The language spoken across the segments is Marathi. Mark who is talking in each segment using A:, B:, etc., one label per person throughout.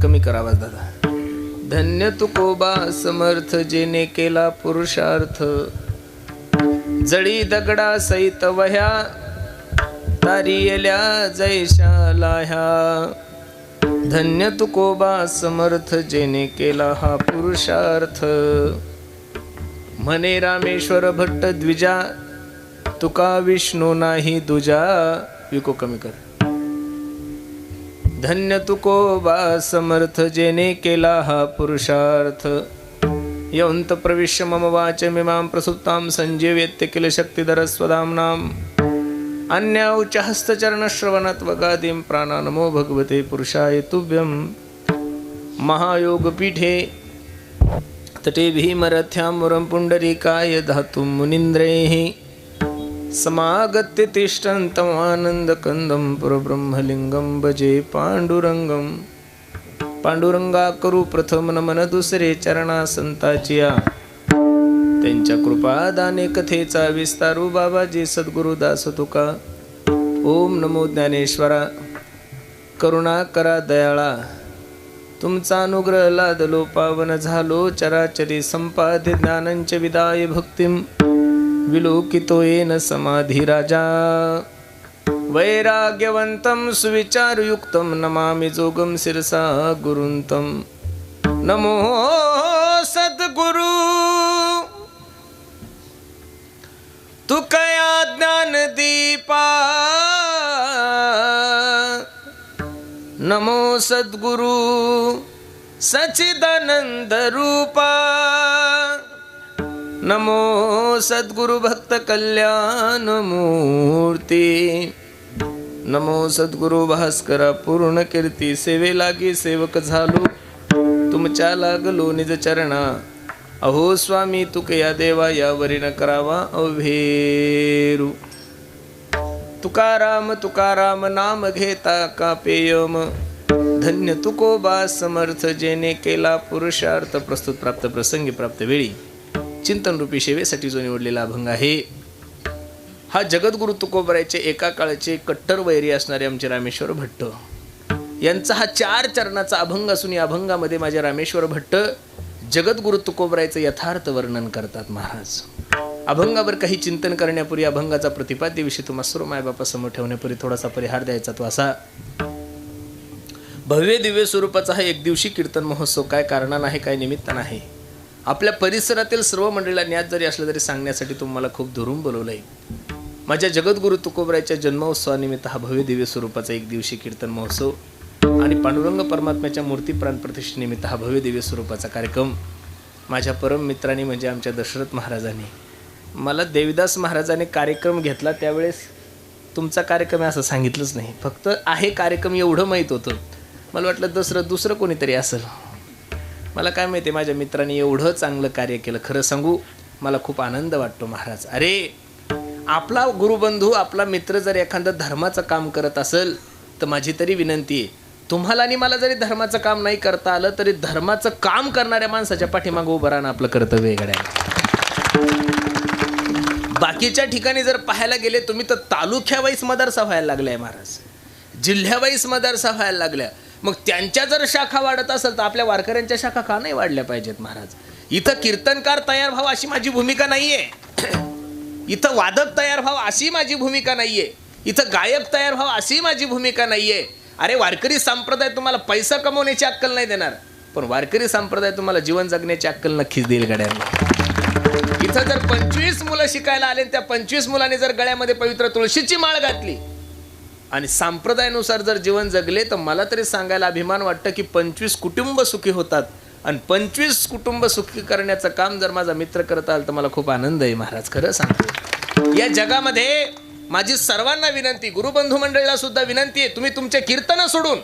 A: कमी करावा दादा. धन्य तुकोबा समर्थ जेने केला पुरुषार्थ, जळी दगडा सहित वह्या तारियल्या जैशाला ह्या. धन्य तुकोबा समर्थ जेने केला हा पुरुषार्थ. म्हणे रामेश्वर भट्ट द्विजा, तुका विष्णू नाही दुजा. विको कमी कर. धन्य तुकोबा समर्थ जेने केला हा पुरुषार्थ. यौंत प्रविश्य मम वाचमिमां प्रसुप्तां संजीवयत्य किल शक्तिधर स्वधाम्नाम्. अन्याउच हस्तचरणश्रवणत्वगादिं प्राणा नमो भगवते पुरुषाय तुभ्यं. महायोगपीठे तटे भीमरथ्यां मुरं पुण्डरीकाय धातुं मुनीन्द्रैः. समागत्य तिष्ठन्तमानन्दकन्दं पुरब्रह्मलिङ्गं भजे पाण्डुरङ्गं. पांडुरंगा करू प्रथम नमन दुसरे चरणा संताचिया. त्यांच्या कृपादाने कथेचा विस्तारू बाबाजी सद्गुरुदास तुका. ओम नमो ज्ञानेश्वरा, करुणा करा दयाळा. तुमचा अनुग्रह लादलो पावन झालो चराचरी. संपाद्य ज्ञानंच विदाय भक्तिम विलोकितो येन समाधी राजा. वैराग्यवंतं सुविचारयुक्तं नमामि जोगं शिरसा गुरुंतं. नमो सद्गुरु तुकया ज्ञान दीपा. नमो सद्गुरु सच्चिदानंद रूपा. नमो सद्गुरु भक्त कल्याण मूर्ती. नमो सद्गुरु भास्करा पूर्ण कीर्ती. सेवे लागी सेवक झालो तुमच्या लागलो निज चरणा. अहो स्वामी तुकया देवा यावरी न करावा अवहेरू. तुकाराम तुकाराम नाम घेता कापेयम. धन्य तुकोबा समर्थ जेने केला पुरुषार्थ. प्रस्तुत प्राप्त प्रसंगी प्राप्त वेळी चिंतन रूपी सेवेसाठी जो निवडलेला अभंग आहे हा जगद्गुरु तुकोबरायचे एका काळचे कट्टर वैरी असणारे आमचे रामेश्वर भट्ट यांचा हा 4 चरणाचा अभंग असून या अभंगामध्ये माझे रामेश्वर भट्ट जगद्गुरु तुकोबरायचं यथार्थ वर्णन करतात. महाराज अभंगावर काही चिंतन करण्यापूर्वी अभंगाचा प्रतिपाद्य विषय तुम्हा सर्व मायबापासमोर ठेवण्यापूर्वी थोडासा परिहार द्यायचा. तो असा, भव्य दिव्य स्वरूपाचा हा एक दिवशी कीर्तन महोत्सव काय कारणानं आहे, काय निमित्तानं आहे, आपल्या परिसरातील सर्व मंडळीला ज्ञात जरी असलं तरी सांगण्यासाठी तुम्हाला खूप दुरून बोलवलंय. माझ्या जगद्गुरु तुकोबरायच्या जन्मोत्सवानिमित्त हा भव्य दिव्य स्वरूपाचा एक दिवशी कीर्तन महोत्सव आणि पांडुरंग परमात्म्याच्या मूर्ती प्राण प्रतिष्ठेनिमित्त हा भव्य दिव्य स्वरूपाचा कार्यक्रम माझ्या परम मित्रांनी म्हणजे आमच्या दशरथ महाराजांनी मला देवीदास महाराजांनी कार्यक्रम घेतला त्यावेळेस तुमचा कार्यक्रम आहे असं सांगितलंच नाही. फक्त आहे कार्यक्रम एवढं माहीत होतं. मला वाटलं दुसरं कोणीतरी असेल. मला काय माहिती आहे माझ्या मित्रांनी एवढं चांगलं कार्य केलं. खरं सांगू मला खूप आनंद वाटतो महाराज. अरे आपला गुरुबंधू आपला मित्र जर एखादं धर्माचं काम करत असेल तर माझी तरी विनंती आहे तुम्हाला आणि मला जरी धर्माचं काम नाही करता आलं तरी धर्माचं काम करणाऱ्या माणसाच्या पाठीमागं उभं राहणं आपलं कर्तव्य आहे गड्या. बाकीच्या ठिकाणी जर पाहायला गेले तुम्ही तर तालुक्यावाईज मदरसा व्हायला लागलाय महाराज, जिल्ह्यावाईज मदरसा व्हायला लागल्या. मग त्यांच्या जर शाखा वाढत असेल तर आपल्या वारकऱ्यांच्या शाखा का नाही वाढल्या पाहिजेत महाराज. इथं कीर्तनकार तयार व्हावा अशी माझी भूमिका नाहीये. इथं वादक तयार व्हावा अशी माझी भूमिका नाहीये. इथं गायक तयार व्हावा अशी माझी भूमिका नाहीये. अरे वारकरी संप्रदाय तुम्हाला पैसा कमवण्याची अक्कल नाही देणार पण वारकरी संप्रदाय तुम्हाला जीवन जगण्याची अक्कल नक्कीच देईल गड्यांना. इथं जर 25 मुलं शिकायला आले त्या 25 मुलांनी जर गळ्यामध्ये पवित्र तुळशीची माळ घातली आणि संप्रदायानुसार जर जीवन जगले तर मला तरी सांगायला अभिमान वाटतं की 25 कुटुंब सुखी होतात. आणि 25 कुटुंब सुखी करण्याचं काम जर माझा मित्र करत आला तर मला खूप आनंद आहे महाराज. खरं सांगतो या जगामध्ये माझी सर्वांना विनंती, गुरुबंधू मंडळीला सुद्धा विनंती आहे, तुम्ही तुमचे कीर्तन सोडून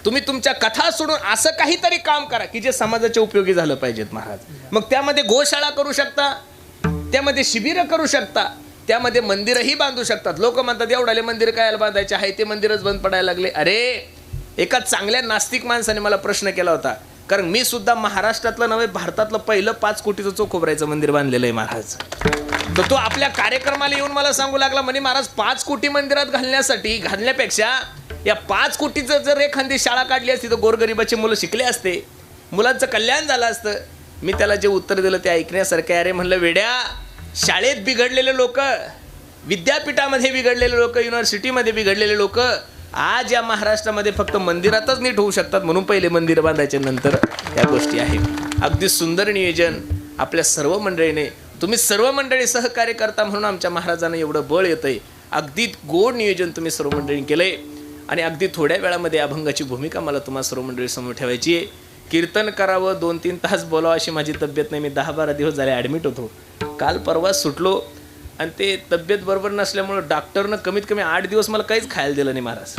A: तुम्ही तुमच्या कथा सोडून असं काहीतरी काम करा की जे समाजाच्या उपयोगी झालं पाहिजेत महाराज. मग त्यामध्ये गोशाळा करू शकता, त्यामध्ये शिबिरं करू शकता, त्यामध्ये मंदिरही बांधू शकतात. लोक म्हणतात एवढाले मंदिर कायला बांधायचे आहे, ते मंदिरच बंद पडायला लागले. अरे एका चांगल्या नास्तिक माणसाने मला प्रश्न केला होता, कारण मी सुद्धा महाराष्ट्रातलं नव्हे भारतातलं पहिलं 5 कोटीचं चोखोबरायचं मंदिर बांधलेलं आहे महाराज. तर तो आपल्या कार्यक्रमाला येऊन मला सांगू लागला म्हणे महाराज 5 कोटी मंदिरात घालण्यापेक्षा या 5 कोटीचं जर एखादी शाळा काढली असती तर गोरगरिबाची मुलं शिकले असते, मुलांचं कल्याण झालं असतं. मी त्याला जे उत्तर दिलं ते ऐकण्यासारखं. अरे म्हणलं वेड्या, शाळेत बिघडलेले लोक, विद्यापीठामध्ये बिघडलेले लोक, युनिव्हर्सिटीमध्ये बिघडलेले लोक आज या महाराष्ट्रामध्ये फक्त मंदिरातच नीट होऊ शकतात. म्हणून पहिले मंदिर बांधायचे, नंतर या गोष्टी आहेत. अगदी सुंदर नियोजन आपल्या सर्व मंडळीने, तुम्ही सर्व मंडळी सहकार्य करता म्हणून आमच्या महाराजांना एवढं बळ येतंय. अगदी गोड नियोजन तुम्ही सर्व मंडळींनी केलंय आणि अगदी थोड्या वेळामध्ये अभंगाची भूमिका मला तुम्हाला सर्व मंडळी समोर ठेवायची आहे. कीर्तन करावं, 2-3 तास बोलावं अशी माझी तब्येत नाही. मी 10-12 दिवस झाले ॲडमिट होतो. काल परवा सुटलो आणि ते तब्येत बरोबर नसल्यामुळं डॉक्टरनं कमीत कमी 8 दिवस मला काहीच खायला दिलं नाही महाराज.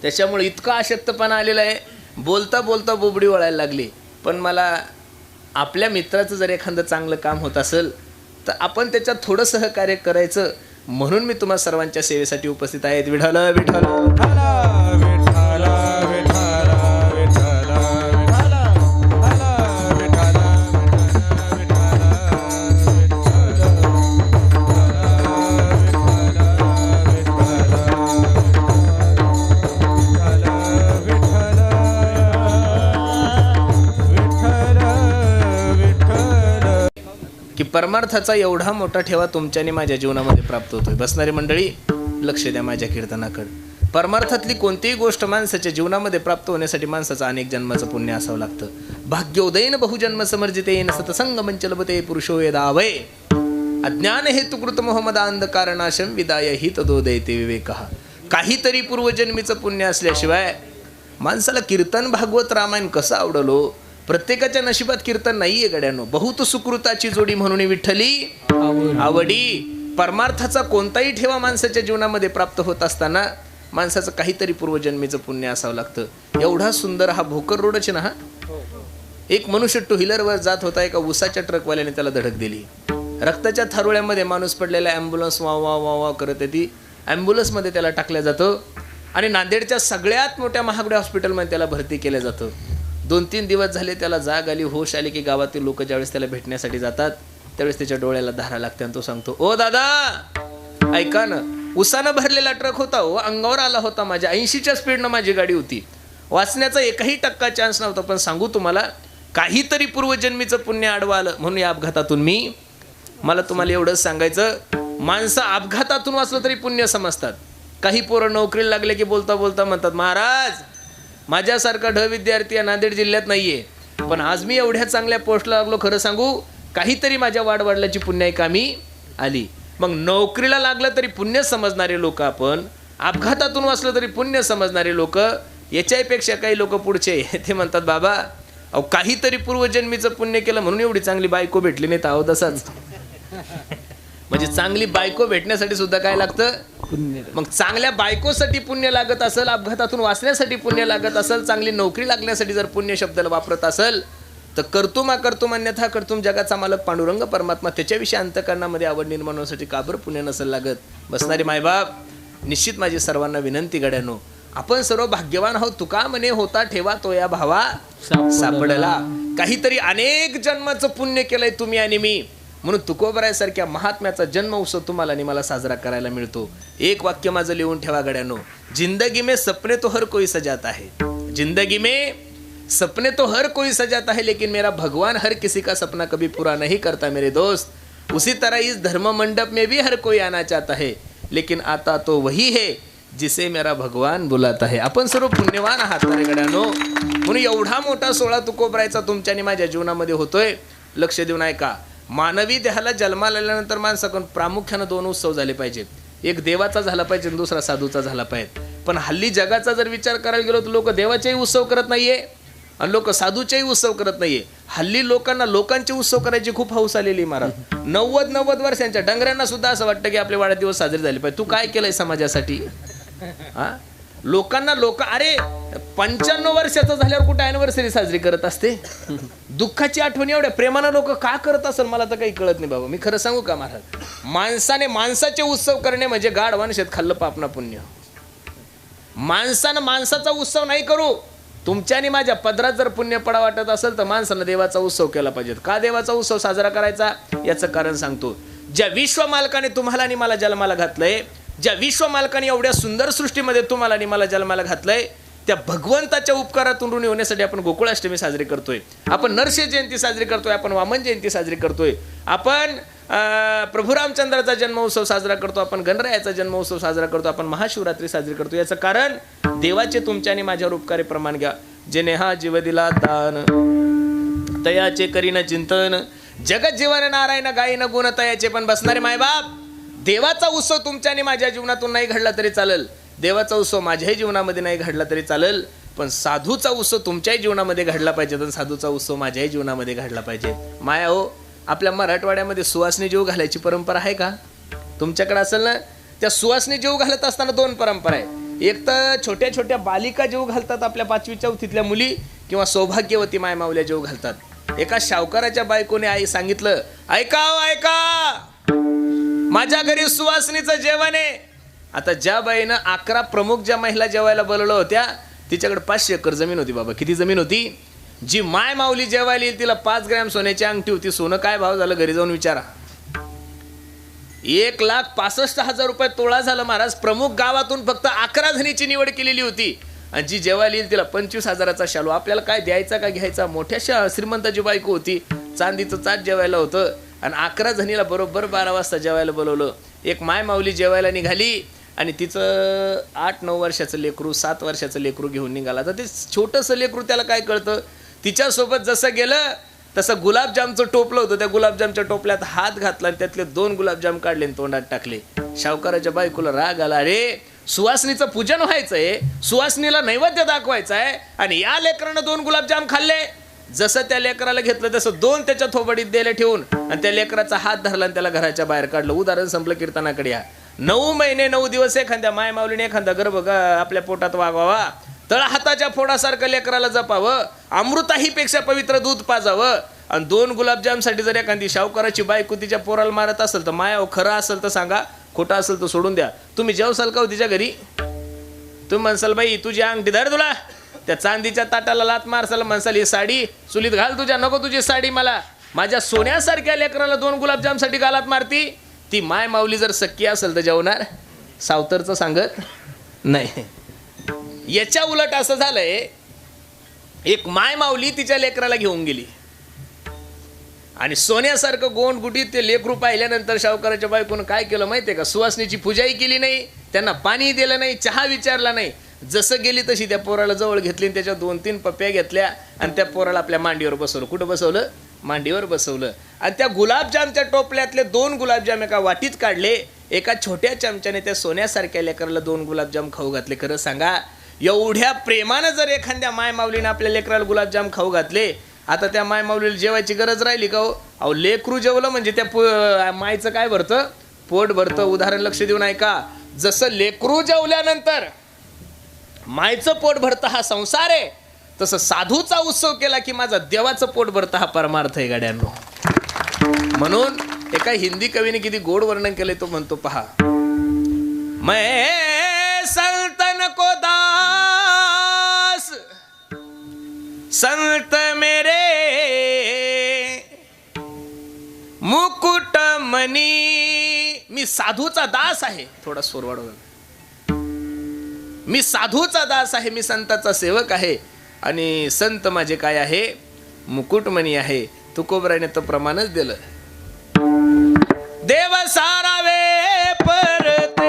A: त्याच्यामुळे इतका अशक्तपणा आलेला आहे, बोलता बोलता बोबडी वळायला लागली. पण मला आपल्या मित्राचं जर एखादं चांगलं काम होत असेल तर आपण त्याच्यात थोडं सहकार्य करायचं, म्हणून मी तुम्हा सर्वांच्या सेवेसाठी उपस्थित आहे. विठ्ठल विठ्ठल की परमार्थाचा एवढा मोठा ठेवा तुमच्याने माझ्या जीवनामध्ये प्राप्त होतोय. बसणारी मंडळी लक्ष द्या माझ्या कीर्तनाकडे. परमार्थातली कोणतीही गोष्ट माणसाच्या जीवनामध्ये प्राप्त होण्यासाठी माणसाचं अनेक जन्माचं पुण्य असावं लागतं. भाग्योदयन बहुजन्म समर्जितेन सतसंग मंचलपते पुरुषो यदावय अज्ञान हेतुकृत मोहमदांधकारणाशम विदाय हि तदोदयते विवेकः. काहीतरी पूर्वजन्मीचं पुण्य असल्याशिवाय माणसाला कीर्तन भागवत रामायण कसं आवडलो. प्रत्येकाच्या नशिबात कीर्तन नाहीये गड्यानो. बहुत सुकृताची जोडी म्हणून विठ्ठली आवडी. परमार्थाचा कोणताही ठेवा माणसाच्या जीवनामध्ये प्राप्त होत असताना माणसाचं काहीतरी पूर्वजन्मीचं पुण्य असावं लागतं. एवढा सुंदर हा भोकर रोडच ना. हा एक मनुष्य 2 व्हीलरवर जात होता, एका उसाच्या ट्रकवाल्याने त्याला धडक दिली. रक्ताच्या थारोळ्यामध्ये माणूस पडलेला, ॲम्ब्युलन्स वा वा वा वा करत येते. ॲम्ब्युलन्समध्ये त्याला टाकलं जातं आणि नांदेडच्या सगळ्यात मोठ्या महागड्या हॉस्पिटलमध्ये त्याला भरती केलं जातं. 2-3 दिवस झाले, त्याला जाग आली, होश आली की गावातील लोक ज्यावेळेस त्याला भेटण्यासाठी जातात त्यावेळेस त्याच्या डोळ्याला धारा लागते आणि तो सांगतो, ओ दादा ऐका ना, उसानं भरलेला ट्रक होता हो, अंगावर आला होता माझ्या, 80च्या स्पीडनं माझी गाडी होती, वाचण्याचा 1% चान्स नव्हता. पण सांगू तुम्हाला, काहीतरी पूर्वजन्मीचं पुण्य आडवं आलं म्हणून या अपघातातून मला तुम्हाला एवढंच सांगायचं, माणसं अपघातातून वाचलं तरी पुण्य समजतात. काही पोरं नोकरीला लागले की बोलता बोलता म्हणतात, महाराज माझ्यासारखा विद्यार्थी या नांदेड जिल्ह्यात नाहीये, पण आज मी एवढ्या चांगल्या पोस्टला लागलो, खरं सांगू काहीतरी माझ्या वाडवडिलाची पुण्याई कामी आली. मग नोकरीला लागलं तरी पुण्य समजणारे लोक, आपण अपघातातून वाचलं तरी पुण्य समजणारे लोक, याच्यापेक्षा काही लोक पुढचे ते म्हणतात, बाबा अहो काहीतरी पूर्वजन्मीचं पुण्य केलं म्हणून एवढी चांगली बायको भेटली नाही तर आहो तसाच. म्हणजे चांगली बायको भेटण्यासाठी सुद्धा काय लागतं, पुण्य. मग चांगल्या बायकोसाठी पुण्य लागत असेल, अपघातातून वाचण्यासाठी पुण्य लागत असेल, चांगली नोकरी लागण्यासाठी जर पुण्य शब्दाला वापरत असेल तर कर्तुम अकर्तुम अन्यथा कर्तुम जगाचा मालक पांडुरंग परमात्मा त्याच्याविषयी अंतःकरणामध्ये आवड निर्माण होण्यासाठी का बरं पुण्य नसेल लागत. बसणारे मायबाप, निश्चित माझी सर्वांना विनंती गड्यानो, आपण सर्व भाग्यवान आहोत. तुका म्हणे होता ठेवा तो या भावा सापडला. काहीतरी अनेक जन्माचं पुण्य केलंय तुम्ही आणि मी, म्हणून तुकोबरायसारख्या महात्म्याचा जन्म उत्सव तुम्हाला आणि मला साजरा करायला मिळतो. एक वाक्य माझं लिहून ठेवा गड्यानो, जिंदगी में सपने तो हर कोई सजाता है, जिंदगी में सपने तो हर कोई सजाता है, लेकिन मेरा भगवान हर किसी का सपना कभी पूरा नहीं करता मेरे दोस्त. उसी तरह इस धर्म मंडप में भी हर कोई आना चाहता है, लेकिन आता तो वही है जिसे मेरा भगवान बुलाता है. आपण सर्व पुण्यवान आहात रे गड्यानो, म्हणून एवढा मोठा सोहळा तुकोबरायचा तुमच्या आणि माझ्या जीवनामध्ये होतोय. लक्ष देऊन ऐका, मानवी देहाला जन्माला आल्यानंतर माणसाकडून प्रामुख्यानं 2 उत्सव झाले पाहिजेत. एक देवाचा झाला पाहिजे आणि दुसरा साधूचा झाला पाहिजे. पण हल्ली जगाचा जर विचार करायला गेलो तर लोक देवाचेही उत्सव करत नाहीये आणि लोक साधूचेही उत्सव करत नाहीये. हल्ली लोकांना लोकांचे उत्सव करायची खूप हौस आलेली. महाराज 90 वर्षांच्या डंगऱ्यांना सुद्धा असं वाटतं की आपले वाढदिवस साजरे झाले पाहिजे. तू काय केलंय समाजासाठी? हा, लोकांना अरे 95 वर्षाचं झाल्यावर कुठे अॅनिव्हर्सरी साजरी करत असते? दुःखाची आठवण एवढ्या प्रेमानं लोक का करत असेल मला तर काही कळत नाही बाबा. मी खरं सांगू का महाराज, माणसाचे उत्सव करणे म्हणजे गाढवान शेत खाल्लं पापना पुण्य. माणसानं माणसाचा उत्सव नाही करू. तुमच्या आणि माझ्या पदरात जर पुण्य पडा वाटत असेल तर माणसानं देवाचा उत्सव केला पाहिजे. का देवाचा उत्सव साजरा करायचा याचं कारण सांगतो. ज्या विश्व मालकाने तुम्हाला आणि मला जन्माला घातलंय, ज्या विश्व मालकाने एवढ्या सुंदर सृष्टीमध्ये तुम्हाला आणि मला जन्माला घातलंय, त्या भगवंताच्या उपकारातून ऋणी होण्यासाठी आपण गोकुळाष्टमी साजरी करतोय, आपण नरसिंह जयंती साजरी करतोय, आपण वामन जयंती साजरी करतोय, आपण प्रभू रामचंद्राचा जन्मोत्सव साजरा करतो, आपण गणरायाचा जन्मोत्सव साजरा करतो, आपण महाशिवरात्री साजरी करतो. याचं कारण देवाचे तुमच्या आणि माझ्यावर उपकारी प्रमाण घ्या. जेने हा जीव दिला दान, तयाचे करीन चिंतन, जगत जीवन नारायण गायीन गुण तयाचे. पण बसणारे मायबाप, देवाचा उत्सव तुमच्या आणि माझ्या जीवनातून नाही घडला तरी चालेल, देवाचा उत्सव माझ्याही जीवनामध्ये नाही घडला तरी चालेल, पण साधूचा उत्सव तुमच्याही जीवनामध्ये घडला पाहिजे, तर साधूचा उत्सव माझ्याही जीवनामध्ये घडला पाहिजे. माया हो, आपल्या मराठवाड्यामध्ये सुवासनी जीव घालायची परंपरा आहे का? तुमच्याकडे असेल ना. त्या सुवासनी जीव घालत असताना दोन परंपरा आहे. एक तर छोट्या छोट्या बालिका जीव घालतात, आपल्या 5वी 4थीतल्या मुली, किंवा सौभाग्यवती मायमावल्या जीव घालतात. एका शावकाराच्या बायकोने आई सांगितलं, ऐका ऐका, माझ्या घरी सुवासनीचं जेवण आहे. आता ज्या बाईनं 11 प्रमुख ज्या महिला जेवायला बोलवलं होत्या, तिच्याकडे 500 एकर जमीन होती. बाबा किती जमीन होती? जी माय माऊली जेवायला येईल तिला 5 ग्रॅम सोन्याची अंगठी होती. सोनं काय भाव झालं घरी जाऊन विचारा. 1,65,000 रुपये तोळा झालं महाराज. प्रमुख गावातून फक्त 11 जणीची निवड केलेली होती, आणि जी जेवायला येईल तिला 25,000चा शालू. आपल्याला काय द्यायचा का घ्यायचा? मोठ्या श्रीमंताची बायको होती, चांदीचं चाट जेवायला होतं, आणि 11 जणीला बरोबर 12 वाजता जेवायला बोलवलं. एक माय माऊली जेवायला निघाली, आणि तिचं 8-9 वर्षाचं लेकरू, 7 वर्षाचं लेकरू घेऊन निघाला. तर ते छोटंसं लेकरू, त्याला काय कळतं? तिच्यासोबत जसं गेलं तसं गुलाबजामचं टोपलं होतं, त्या गुलाबजामच्या टोपल्यात हात घातला आणि त्यातले 2 गुलाबजाम काढले आणि तोंडात टाकले. शावकाराच्या बायकोला राग आला. अरे, सुवासनीचं पूजन व्हायचंय, सुवासनीला नैवेद्य दाखवायचं आहे, आणि या लेकरानं 2 गुलाबजाम खाल्ले. जसं त्या लेकराला घेतलं तसं 2 त्याच्या थोबडीत दिले ठेवून, आणि त्या लेकराचा हात धरला आणि त्याला घराच्या बाहेर काढलं. उदाहरण संपलं. कीर्तनाकडे या. 9 महिने 9 दिवस एखाद्या माय माऊलीने एखादा गर्भ आपल्या पोटात वागवावा, तळ हाताच्या फोडासारखं लेकराला जपावं, अमृताहीपेक्षा पवित्र दूध पाजावं, आणि 2 गुलाबजामसाठी जर एखादी शावकाराची बायको तिच्या पोराला मारत असेल तर माया खरं असेल तर सांगा, खोटं असेल तर सोडून द्या. तुम्ही जेवसाल का हो तिच्या घरी? तुम्ही म्हणसाल, बाई तुझी अंगठी धर, तुला त्या चांदीच्या ताटाला लात मारसाल, म्हणसाल ही साडी चुलीत घाल तुझ्या, नको तुझी साडी मला. माझ्या सोन्यासारख्या लेकराला 2 गुलाबजामसाठी गालात मारती. ती माय माऊली जर सक्की असेल तर जेवणार, सावतरचं सांगत नाही. याच्या उलट असं झालंय, एक माय माऊली तिच्या लेकराला घेऊन गेली, आणि सोन्यासारखं गोंडगुटीत ते लेकरू पाहिल्यानंतर शावकाराच्या बायकोनं काय केलं माहितीये का? सुवासनीची पूजाही केली नाही, त्यांना पाणी दिलं नाही, चहा विचारला नाही. जसं गेली तशी त्या पोराला जवळ घेतली, आणि त्याच्या 2-3 पप्प्या घेतल्या, आणि त्या पोराला आपल्या मांडीवर बसवलं. कुठं बसवलं? मांडीवर बसवलं. आणि त्या गुलाबजामच्या टोपल्यातले 2 गुलाबजाम एका वाटीत काढले. एका छोट्या चमच्याने त्या सोन्यासारख्या लेकराला 2 गुलाबजाम खाऊ घातले. खरं सांगा, एवढ्या प्रेमानं जर एखाद्या माय माऊलीने आपल्या लेकराला गुलाबजाम खाऊ घातले, आता त्या माय माऊलीला जेवायची गरज राहिली का हो? अहो, लेकरू जेवलं म्हणजे त्या मायचं काय भरतं? पोट भरतं. उदाहरण लक्ष देऊन ऐका. जसं लेकरू जेवल्यानंतर मायचं पोट भरतं हा संसार आहे, तसं साधूचा उत्सव केला की माझा देवाचं पोट भरतं हा परमार्थ आहे गाड्यांनो. म्हणून एका हिंदी कवीने किती गोड वर्णन केले, तो म्हणतो पहा, मैं संतन को दास, संत मेरे मुकुट मनी. मी साधूचा दास आहे. थोडा स्वर वाढवला. मी साधूचा दास आहे, मी संताचा सेवक आहे, आणि संत माझे काय आहे? मुकुटमणी आहे. तुकोबराने तर प्रमाणच दिलं. देव सारावे परते,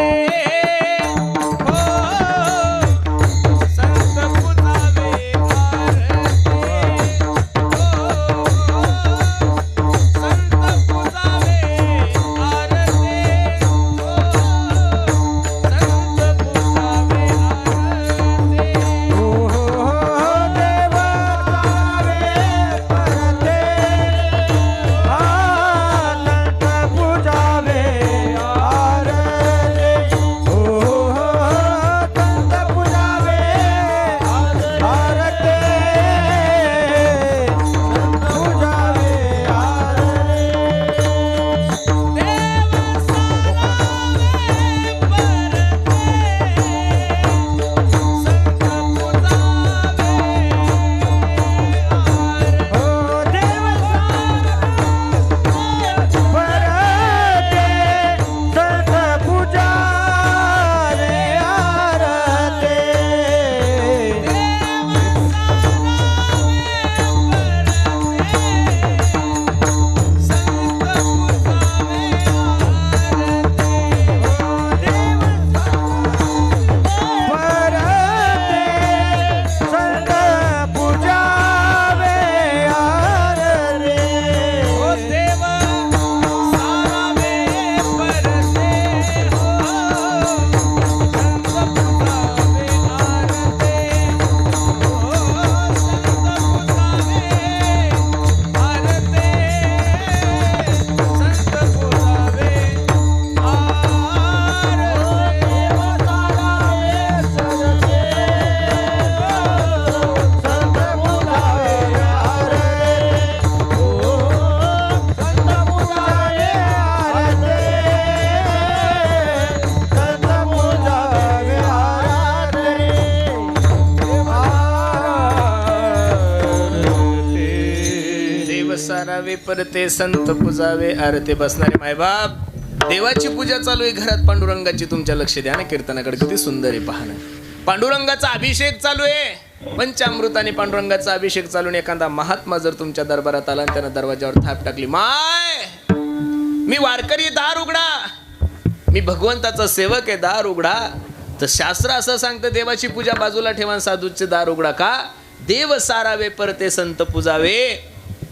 A: सारावे परते संत पुजावे. अरे ते बसणारे मायबाप, देवाची पूजा चालू आहे घरात पांडुरंगाची. तुमच्या लक्ष द्या ना कीर्तनाकडे, किती सुंदर आहे पाहणं. पांडुरंगाचा अभिषेक चालू आहे, पंचामृताने पांडुरंगाचा अभिषेक चालू आहे. एखादा महात्मा जर तुमच्या दरबारात आला आणि त्यानं दरवाजावर थाप टाकली, माय मी वारकरी दार उघडा, मी भगवंताचा सेवक आहे दार उघडा, तर शास्त्र असं सांगतं देवाची पूजा बाजूला ठेवा, साधूचे दार उघडा. का? देव सारावे परते संत पुजावे.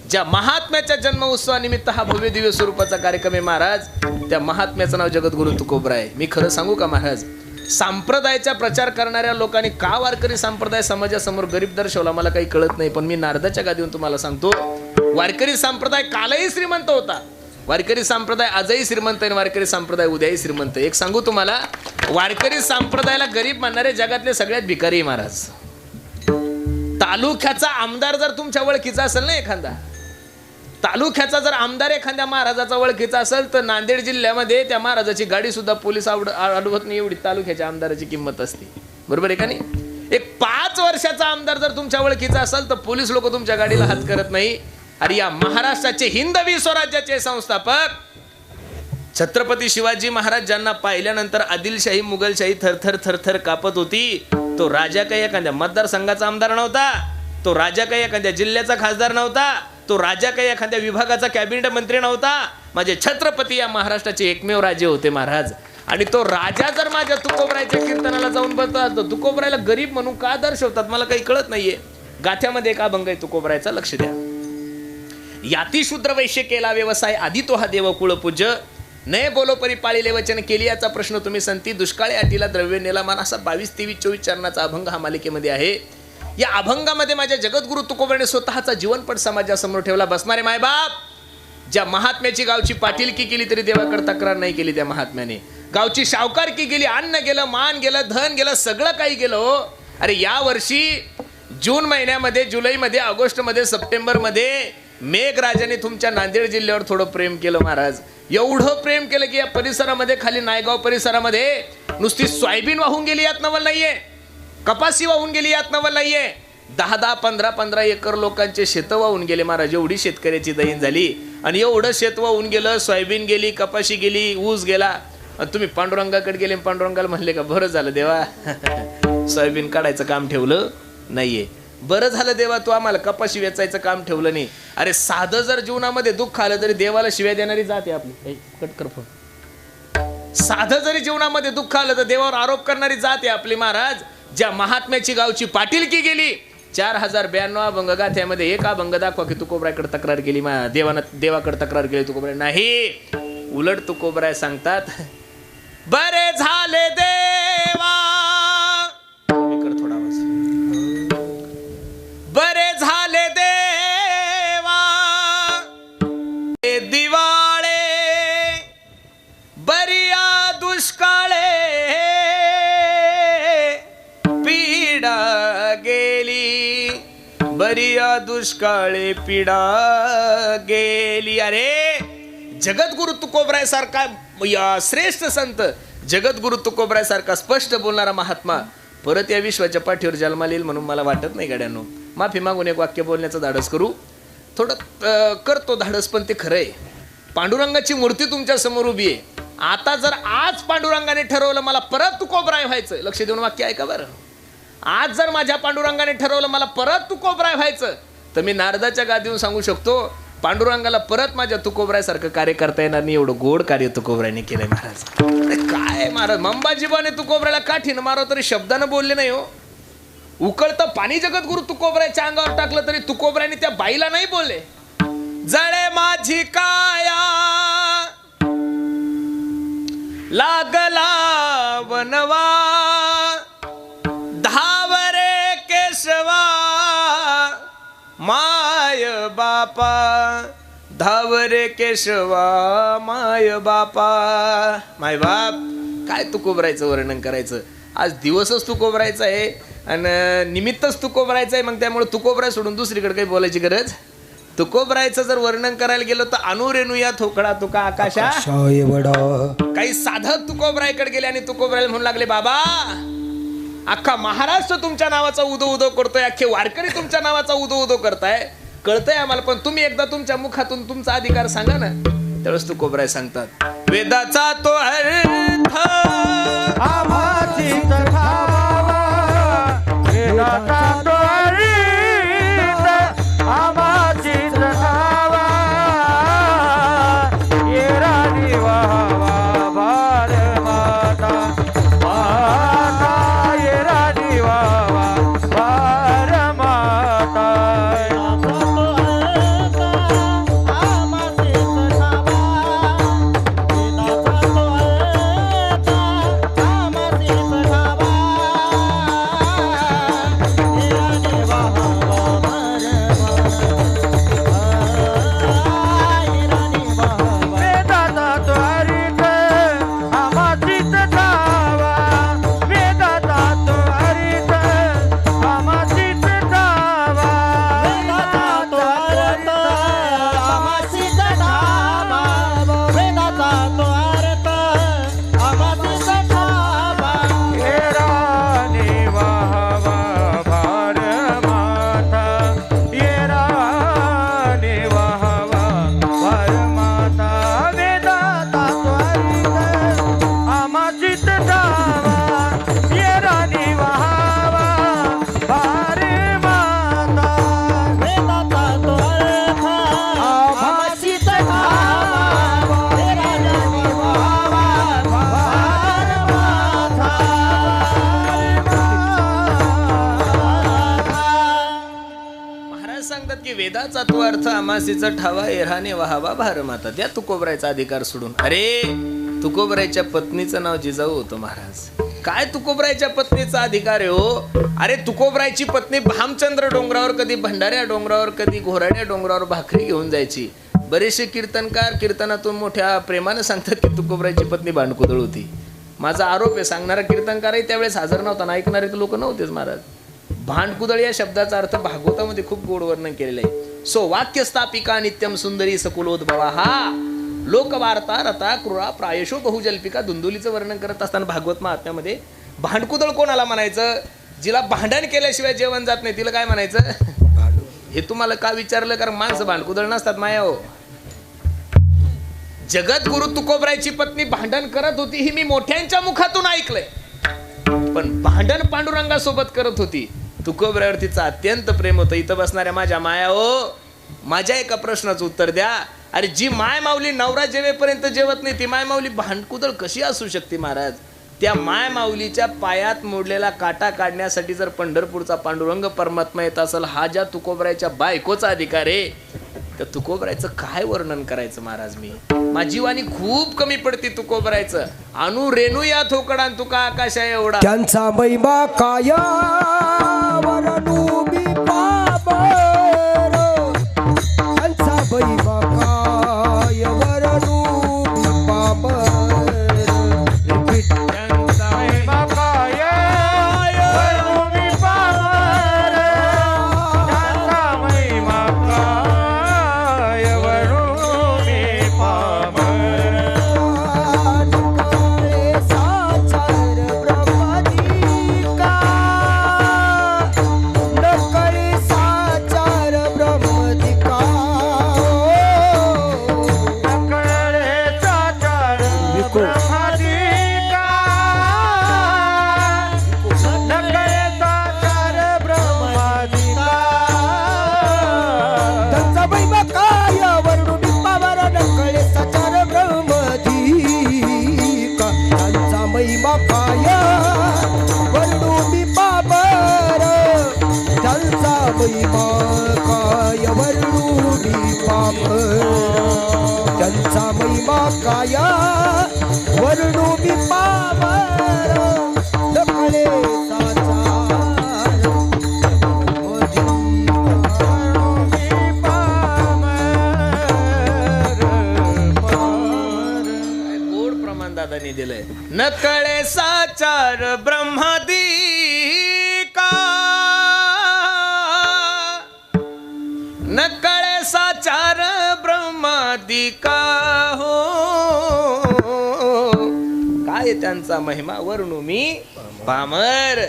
A: ज्या महात्म्याच्या जन्म उत्सवानिमित्त हा भव्य दिव्य स्वरूपाचा कार्यक्रम आहे महाराज, त्या महात्म्याचं नाव जगद्गुरु तुकोबराय आहे. मी खरं सांगू का महाराज, संप्रदायाचा प्रचार करणाऱ्या लोकांनी का वारकरी संप्रदाय समाजासमोर गरीब दर्शवला मला काही कळत नाही. पण मी नारदाच्या गादीवरून तुम्हाला सांगतो, वारकरी संप्रदाय कालही श्रीमंत होता, वारकरी संप्रदाय आजही श्रीमंत आहे, वारकरी संप्रदाय उद्याही श्रीमंत. एक सांगू तुम्हाला, वारकरी संप्रदायाला गरीब म्हणणारे जगातले सगळ्यात भिकारी महाराज. तालुक्याचा आमदार जर तुमच्या ओळखीचा असेल ना, एखादा तालुक्याचा जर आमदार एखाद्या महाराजाचा ओळखीचा असेल, तर नांदेड जिल्ह्यामध्ये त्या महाराजाची गाडी सुद्धा पोलीस अडवत नाही, एवढी तालुक्याच्या आमदाराची किंमत असते. बरोबर आहे का नाही? एक 5 वर्षाचा आमदार जर तुमच्या ओळखीचा असेल तर पोलीस लोक तुमच्या गाडीला हात करत नाही. अरे या महाराष्ट्राचे हिंदवी स्वराज्याचे संस्थापक छत्रपती शिवाजी महाराज ज्यांना पाहिल्यानंतर आदिलशाही मुघलशाही थरथर थरथर कापत होती, तो राजा काही एखाद्या मतदारसंघाचा आमदार नव्हता, तो राजा काही एखाद्या जिल्ह्याचा खासदार नव्हता, तो राजा काही एखाद्या विभागाचा कॅबिनेट मंत्री नव्हता. माझे छत्रपती या महाराष्ट्राचे एकमेव राजे होते महाराज. आणि तो राजा जर माझ्या तुकोबरायच्या कीर्तनाला जाऊन बसतात, तर तुकोबरायला गरीब म्हणून का दर्शवतात मला काही कळत नाहीये. गाथ्यामध्ये एक अभंग आहे तुकोबरायचा, लक्ष द्या. याती शूद्र वैश्य केला व्यवसाय, आधी तो हा देव कुळपूज्य, नये बोलो परी पाळिले वचन केली याचा प्रश्न तुम्ही संती, दुष्काळी अटीला द्रव्य नेला मान. असा 22, 23, 24 चरणाचा अभंग हा मालिकेमध्ये आहे. या अभंगामध्ये माझ्या जगद्गुरु तुकोबराने स्वतःचा जीवनपट समाजासमोर ठेवला. बसणारे मायबाप, ज्या महात्म्याची गावची पाटीलकी केली तरी देवाकडे तक्रार नाही केली त्या महात्म्याने. गावची शावकारकी गेली, अन्न गेलं, मान गेलं, धन गेलं, सगळं काही गेलं. अरे या वर्षी जून महिन्यामध्ये, जुलैमध्ये, ऑगस्टमध्ये, सप्टेंबरमध्ये मेघराजाने तुमच्या नांदेड जिल्ह्यावर थोडं प्रेम केलं महाराज. एवढं प्रेम केलं की या परिसरामध्ये, खाली नायगाव परिसरामध्ये नुसती सोयाबीन वाहून गेली यात नवल नाहीये, कपासी वाहून गेली यात नवल नाहीये. 10-10, 15-15 एकर लोकांचे शेत वाहून गेले महाराज. एवढी शेतकऱ्याची दहीन झाली. आणि एवढं शेत वाहून गेलं, सोयाबीन गेली, कपाशी गेली, ऊस गेला. आणि तुम्ही पांडुरंगाकडे गेले, पांडुरंगाला म्हणले का बरं झालं देवा सोयाबीन काढायचं काम ठेवलं नाहीये, बरं झालं देवा तू आम्हाला कपाशी वेचायचं काम ठेवलं नाही. अरे साधं जर जीवनामध्ये दुःख आलं तरी देवाला शिव्या देणारी जाते आपली. कट कर फोन. साधं जरी जीवनामध्ये दुःख आलं तर देवावर आरोप करणारी जाते आपली महाराज. ज्या महात्म्याची गावची पाटीलकी गेली, 4092 अभंग गाथ्यामध्ये एक अभंग दाखवा की तुकोबरायकडे तक्रार केली, देवाकडे तक्रार केली तुकोबराय नाही. उलट तुकोबराय सांगतात, बरे झाले देवा, थोडा आवाज, बरे झाले देवा दिवाळे, बरिया दुष्काळे पीडा गेली, बरिया दुष्काळे पीडा गेली. अरे जगद्गुरु तुकोबराय सारखा श्रेष्ठ संत, जगद्गुरु तुकोबराय सारखा स्पष्ट बोलणारा महात्मा परत या विश्वाच्या पाठीवर जन्माला येईल म्हणून मला वाटत नाही गाड्यांनो. माफी मागून एक वाक्य बोलण्याचं धाडस करू, थोडं करतो धाडस, पण ते खरं आहे. पांडुरंगाची मूर्ती तुमच्या समोर उभी आहे. आता जर आज पांडुरंगाने ठरवलं मला परत तुकोबराय व्हायचं, लक्ष देऊन वाक्य ऐका बरं, आज जर माझ्या पांडुरंगाने ठरवलं मला परत तुकोबराय व्हायचं, तर मी नारदाच्या गादीवरून सांगू शकतो पांडुरंगाला परत माझ्या तुकोबराय सारखं कार्य करता येणार नाही. एवढं गोड कार्य तुकोबरायने केलंय महाराज. काय महाराज, मंबाजीबाने तुकोबरायला काठीनं मारो तरी शब्दानं बोलले नाही हो. उकळतं पाणी जगद्गुरु तुकोबरायच्या अंगावर टाकलं तरी तुकोबरायने त्या बाईला नाही बोलले. जळे माझी काया लागला वनवा, धावरे केशवा माय बापा, धावरे केशवा माय बापा. माय बाप, काय तुकोबरायचं वर्णन करायचं. आज दिवसच तुकोबरायचा आहे आणि निमित्तच तुकोबरायचं आहे, मग त्यामुळे तुकोबराय सोडून दुसरीकडे काही बोलायची गरज. तुकोबरायचं जर वर्णन करायला गेलो तर अनुरेणुया थोकडा तुका आकाशा, काही साधक तुकोबरायकडे गेले आणि तुकोबरायला म्हणू लागले, बाबा अख्खा महाराष्ट्र तुमच्या नावाचा उदो उदो करतोय, अख्खे वारकरी तुमच्या नावाचा उदो उदो करताय, कळतंय आम्हाला, पण तुम्ही एकदा तुमच्या मुखातून तुमचा अधिकार सांगा ना. त्यावेळेस तुकोबराय सांगतात, वेदाचा तो अर्थ
B: आम्हाचीच ठावा, वेदाचा तो अर्थ आम्हाचीच ठावा, येरा निवावा भार माता, माता येरा निवावा भार माता.
A: वेदाचा तो अर्थ आमासीचा ठावा, एराने वहावा भार माता. त्या तुकोबरायचा अधिकार सोडून, अरे तुकोबरायच्या पत्नीचं नाव जिजाऊ होतं महाराज. काय तुकोबरायच्या पत्नीचा अधिकार आहे हो? अरे तुकोबरायची पत्नी भामचंद्र डोंगरावर कधी भंडाऱ्या डोंगरावर कधी घोराड्या डोंगरावर भाकरी घेऊन जायची. बरेचसे कीर्तनकार कीर्तनातून मोठ्या प्रेमानं सांगतात की तुकोबरायची पत्नी भांडकुदळ होती. माझा आरोप आहे, सांगणारा कीर्तनकारही त्यावेळेस हजर नव्हता ना, ऐकणारे तर लोक नव्हतेच महाराज. भांडकुदळ या शब्दाचा अर्थ भागवतामध्ये खूप गोड वर्णन केलेलं आहे. सो वाक्य स्थापिका नित्यम सुंदरी सकुलोद्भवा, हा लोकवार्ता रता क्रूरा प्रायशो बहुजल्पिका धुंदुलीचं वर्णन करत असताना भागवत महात्म्यामध्ये भांडकुदळ कोणाला म्हणायचं? जिला भांडण केल्याशिवाय जेवण जात नाही तिला काय म्हणायचं? हे तुम्हाला का विचारलं? कारण माणसं भांडकुदळ नसतात माया हो. जगद्गुरु तुकोबरायची पत्नी भांडण करत होती ही मी मोठ्यांच्या मुखातून ऐकलंय, पण भांडण पांडुरंगासोबत करत होती. तुकोबरावर तिचं अत्यंत प्रेम होतं. इथं बसणाऱ्या माझ्या माया हो, माझ्या एका प्रश्नाचं उत्तर द्या. अरे जी माय माऊली नवरा जेवेपर्यंत जेवत नाही ती माय माऊली भांडकुदळ कशी असू शकते महाराज? त्या माय माऊलीच्या पायात मोडलेला काटा काढण्यासाठी जर पंढरपूरचा पांडुरंग परमात्मा येत असेल, हा ज्या तुकोबरायच्या बायकोचा अधिकार आहे, तर तुकोबरायचं काय वर्णन करायचं महाराज? माझी वाणी खूप कमी पडते तुकोबरायचं. अनु रेणू या थोकडान तुका आकाशा एवढा,
B: त्यांचा महिमा काय वरनु मी पाबर, त्यांचा महिमा काय वरनु मी पाबर, त्यांचा महिमा काय वरनु मी पाबर, त्यांचा महिमा काय वरनु मी पाबर. त्यांचा महिमा काय वरनु मी पावर, नकळे साचार
A: गोड प्रमाण दादानी दिलंय. नकळे साचार ब्रह्मादी का, नकळे साचार ब्रह्मादिका हो. काय त्यांचा महिमा वर्णू मी पामर.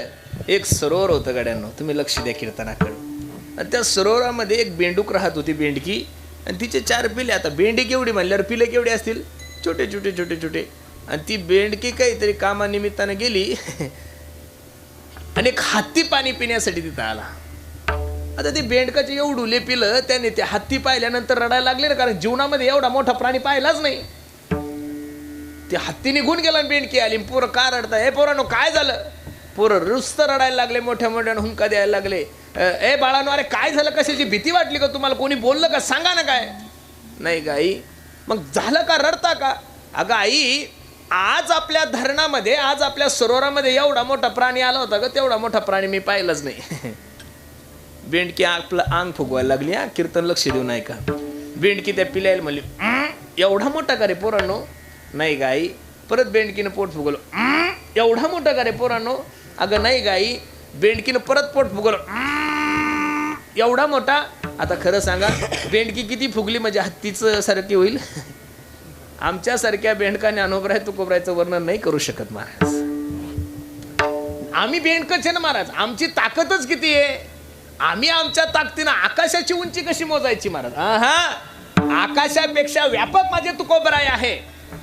A: एक सरोवर होतं गड्यांनो, तुम्ही लक्ष द्या कीर्तनाकडे. आणि त्या सरोवरामध्ये एक बेंडूक राहत होती, बेंडकी, आणि तिचे 4 पिले. आता बेंडी केवढी म्हणल्यावर पिले केवढे असतील, छोटे छोटे छोटे छोटे. आणि ती बेंडकी काहीतरी कामानिमित्तानं गेली आणि एक हत्ती पाणी पिण्यासाठी तिथं आला. आता ते बेंडकाचे एवढुले पिलं त्याने, ते हत्ती पाहिल्यानंतर रडायला लागले ना, कारण जीवनामध्ये एवढा मोठा प्राणी पाहिलाच नाही. ते हत्ती निघून गेला आणि बेंडकी आली. पोरं का रडताय? हे पोरांनो काय झालं? पोरं रुस्त रडायला लागले, मोठ्या मोठ्यानं हुंका द्यायला लागले. ए बाळांनो, अरे काय झालं? कशाची भीती वाटली का तुम्हाला? कोणी बोललं का? सांगा ना. काय नाही का आई? मग झालं का? रडता का? अगं आई, आज आपल्या धरणामध्ये, आज आपल्या सरोवरामध्ये एवढा मोठा प्राणी आला होता का? तेवढा मोठा प्राणी मी पाहिलाच नाही. बेंडकी आपलं अंग फुगवायला लागली. कीर्तन लक्ष देऊ नाही का? बेंडकी त्या पिल्याला म्हणली, एवढा मोठा का रे पोरांनो? नाही गाई. परत बेंडकीनं पोट फुगवलं. एवढा मोठा का रे पोरांनो? अगं नाही गाई. बेंडकीनं परत पोट फुगवलं. एवढा मोठा. आता खरं सांगा, बेंडकी किती फुगली म्हणजे हत्तीचं सारखी होईल? आमच्यासारख्या बेंडकाने अनुभव तुकोबरायचं वर्णन नाही करू शकत महाराज. आम्ही बेंडकच आहे ना महाराज. आमची ताकदच किती आहे. आम्ही आमच्या ताकदीनं आकाशाची उंची कशी मोजायची महाराज? आकाशापेक्षा व्यापक माझे तुकोबराय आहे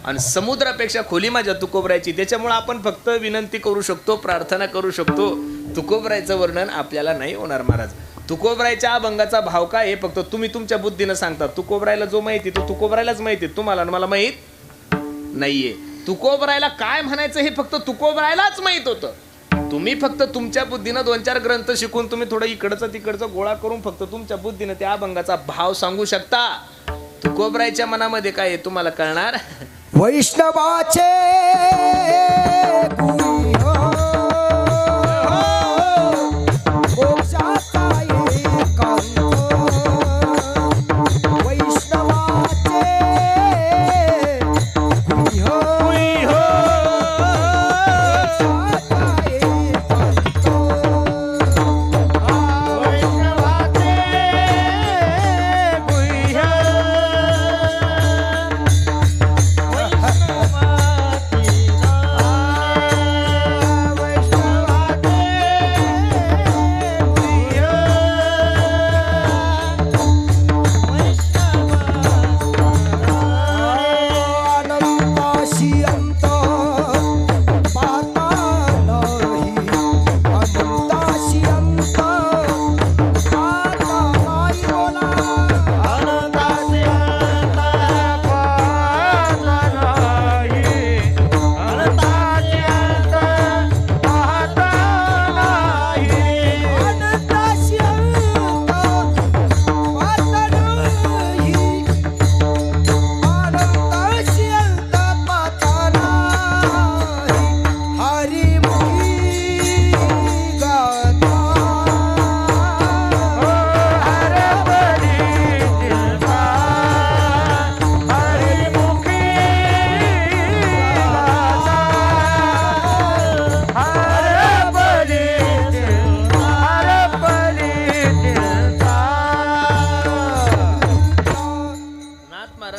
A: आणि समुद्रापेक्षा खोली माझ्या तुकोबरायची. त्याच्यामुळे आपण फक्त विनंती करू शकतो, प्रार्थना करू शकतो. तुकोबरायचं वर्णन आपल्याला नाही होणार महाराज. तुकोबरायच्या अभंगाचा भाव काय हे फक्त तुम्ही तुमच्या बुद्धीनं सांगता. तुकोबरायला जो माहिती तो तुकोबरायलाच माहिती, तुम्हाला मला माहित नाहीये. तुकोबरायला काय म्हणायचं हे फक्त तुकोबरायलाच माहित होतं. तुम्ही फक्त तुमच्या बुद्धीनं 2-4 ग्रंथ शिकून तुम्ही थोडं इकडचं तिकडचं गोळा करून फक्त तुमच्या बुद्धीनं त्या अभंगाचा भाव सांगू शकता. तुकोबरायच्या मनामध्ये काय आहे तुम्हाला कळणार.
B: वैष्णवाचे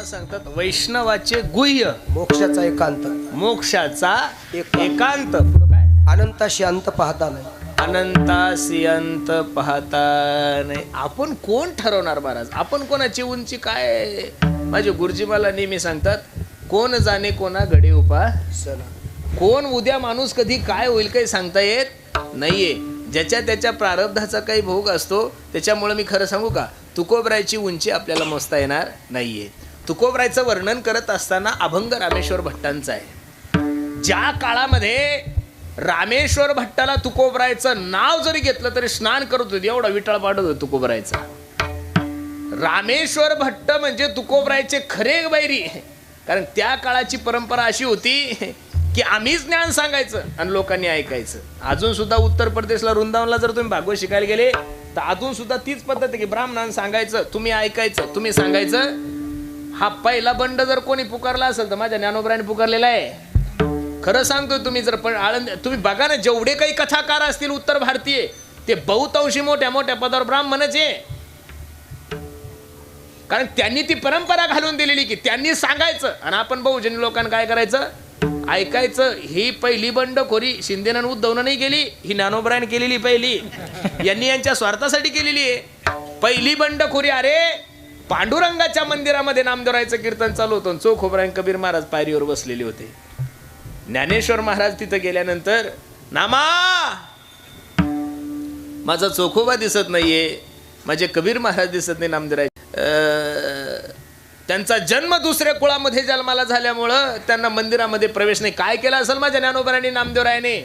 A: सांगतात वैष्णवाचे गुह्य
B: मोक्षाचा एकांत.
A: मोक्षाचा
B: एकांत.
A: एकांत. पुढं काय?
B: अनंताशी अंत पाहता नाही.
A: अनंतासी अंत पाहता नाही. आपण कोण ठरवणार महाराज? आपण कोणाची उंची काय? माझे गुरुजी मला नेहमी सांगतात, कोण जाणे कोणा घडे उपासना. कोण उद्या माणूस कधी काय होईल काही सांगता येत नाहीये. ज्याच्या त्याच्या प्रारब्धाचा काही भोग असतो. त्याच्यामुळे मी खरं सांगू का, तुकोबरायची उंची आपल्याला मोजता येणार नाहीये. तुकोबरायचं वर्णन करत असताना अभंग रामेश्वर भट्टांचा आहे. ज्या काळामध्ये रामेश्वर भट्टाला तुकोबरायचं नाव जरी घेतलं तरी स्नान करत होते, एवढा विटाळ पाडत होता तुकोबरायचा. रामेश्वर भट्ट म्हणजे तुकोबरायचे खरे बैरी. कारण त्या काळाची परंपरा अशी होती की आम्हीच ज्ञान सांगायचं आणि लोकांनी ऐकायचं. अजून सुद्धा उत्तर प्रदेशला वृंदावनला जर तुम्ही भागवत शिकायला गेले तर अजून सुद्धा तीच पद्धत आहे की ब्राह्मणांना सांगायचं, तुम्ही ऐकायचं, तुम्ही सांगायचं. हा पहिला बंड जर कोणी पुकारला असेल तर माझ्या ज्ञानोबराने पुकारलेला आहे. खरं सांगतोय, तुम्ही जर पण आळंद तुम्ही बघा ना, जेवढे काही कथाकार असतील उत्तर भारतीय ते बहुतांशी मोठ्या मोठ्या पदावर ब्राह्मणच आहे. कारण त्यांनी ती परंपरा घालून दिलेली की त्यांनी सांगायचं आणि आपण बहुजनी लोकांना काय करायचं, ऐकायचं. ही पहिली बंडखोरी शिंदेनं उद्धवनं नाही केली, ही ज्ञानोबराने केलेली पहिली. यांनी यांच्या स्वार्थासाठी केलेली आहे. पहिली बंडखोरी, अरे पांडुरंगाच्या मंदिरामध्ये नामदेवरायचं कीर्तन चालू होतं, चोखोबराय कबीर महाराज पायरीवर बसलेले होते. ज्ञानेश्वर महाराज तिथं गेल्यानंतर, नामा माझा चोखोबा दिसत नाहीये, माझे कबीर महाराज दिसत नाही नामदेवराय. त्यांचा जन्म दुसऱ्या कुळामध्ये जन्माला झाल्यामुळं त्यांना मंदिरामध्ये प्रवेश नाही. काय केलं असेल माझ्या ज्ञानोबरांनी नामदेवरायने?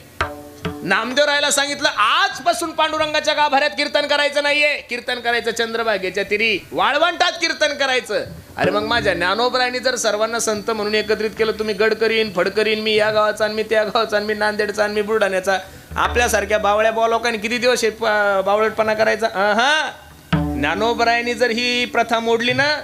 A: नामदेवरायला सांगितलं आजपासून पांडुरंगाच्या गाभाऱ्यात कीर्तन करायचं नाहीये, कीर्तन करायचं चंद्रभागेच्या तिरी वाळवंटात कीर्तन करायचं. अरे मग माझ्या ज्ञानोबरांनी जर सर्वांना संत म्हणून एकत्रित केलं, तुम्ही गड करीन फड करीन, मी या गावाचा आणि मी त्या गावाचा आणि मी नांदेडचा आणि मी बुलढाण्याचा, आपल्यासारख्या बावळ्या लोकांनी किती दिवस बावळटपणा करायचा? ज्ञानोबरायांनी जर ही प्रथा मोडली ना,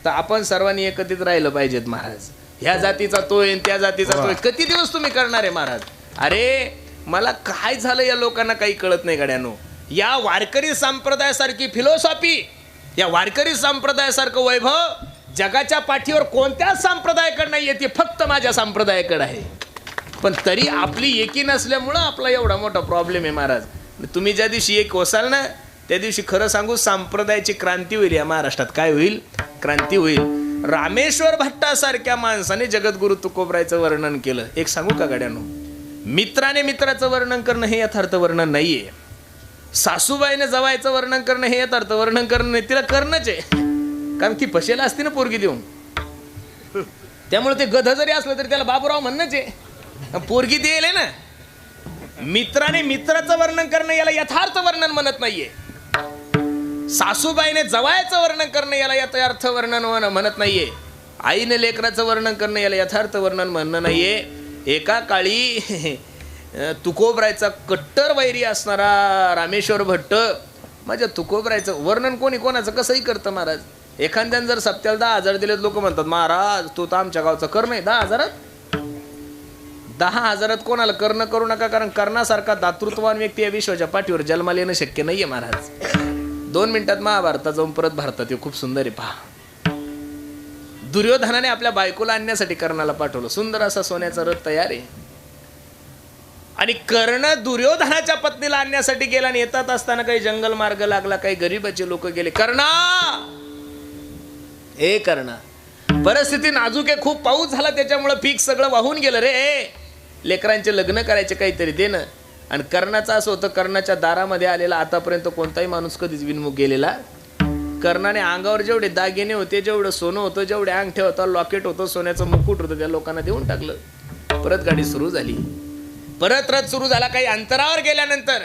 A: तर आपण सर्वांनी एकत्रित राहिलं पाहिजेत. महाराज ह्या जातीचा तोय त्या जातीचा तोय किती दिवस तुम्ही करणार आहे महाराज? अरे मला काय झालं या लोकांना काही कळत नाही गड्यानो. या वारकरी संप्रदायासारखी फिलॉसॉफी, या वारकरी संप्रदायासारखं वैभव जगाच्या पाठीवर कोणत्याच संप्रदायाकडे नाही येते, फक्त माझ्या संप्रदायाकडे आहे. पण तरी आपली एकी नसल्यामुळं आपला एवढा मोठा प्रॉब्लेम आहे महाराज. तुम्ही ज्या दिवशी एक होसाल ना, त्या दिवशी खरं सांगू संप्रदायाची क्रांती होईल या महाराष्ट्रात. काय होईल? क्रांती होईल. रामेश्वर भट्टासारख्या माणसाने जगद्गुरु तुकोबरायचं वर्णन केलं. एक सांगू का गड्यानो, मित्राने मित्राचं वर्णन करणं हे यथार्थ वर्णन नाहीये. सासूबाईने जवायचं वर्णन करणं हे यथार्थ वर्णन करणं नाही, तिला करणंच आहे, कारण ती फसेला असते ना पोरगी देऊन. त्यामुळे ते गध जरी असलं तरी त्याला बाबूराव म्हणणंच आहे, पोरगी देईल ना. मित्राने मित्राचं वर्णन करणं याला यथार्थ वर्णन म्हणत नाहीये. सासूबाईने जवायचं वर्णन करणं याला यथार्थ वर्णन म्हणत नाहीये. आईने लेकराचं वर्णन करणं याला यथार्थ वर्णन म्हणणं नाहीये. एका काळी तुकोबरायचा कट्टर वैरी असणारा रामेश्वर भट्ट माझ्या तुकोबरायचं वर्णन कोणी कोणाचं कसंही करतं महाराज. एखाद्यानं जर सप्त्याला 10,000 दिलेत, लोक म्हणतात महाराज तो तर आमच्या गावचा कर नाही. 10,000 कोणाला करणं करू नका, कारण कर्णासारखा दातृत्ववान व्यक्ती या विश्वाच्या पाठीवर जन्माला येणं शक्य नाहीये महाराज. 2 मिनिटात महाभारतात जाऊन परत भारतात हे खूप सुंदर आहे. पहा, दुर्योधनाने आपल्या बायकोला आणण्यासाठी कर्णाला पाठवलं. सुंदर असा सोन्याचा रथ तयार आहे, आणि कर्ण दुर्योधनाच्या पत्नीला आणण्यासाठी गेला, आणि येतात असताना काही जंगल मार्ग लागला, काही गरीबाचे लोक गेले. कर्णा, ए कर्णा, परिस्थिती नाजूक आहे, खूप पाऊस झाला त्याच्यामुळे पीक सगळं वाहून गेलं रे, लेकरांचे लग्न करायचे काहीतरी देणं. आणि कर्णाचं असं होतं, कर्णाच्या दारामध्ये आलेला आतापर्यंत कोणताही माणूस कधीच विनमुख गेलेला. कर्णाने अंगावर जेवढे दागिने होते, जेवढं सोनं होतं, जेवढे अंगठ्या होता, लॉकेट होतं, सोन्याचं मुकुट होतं, त्या लोकांना देऊन टाकलं. परत गाडी सुरू झाली, परत रथ सुरू झाला. काही अंतरावर गेल्यानंतर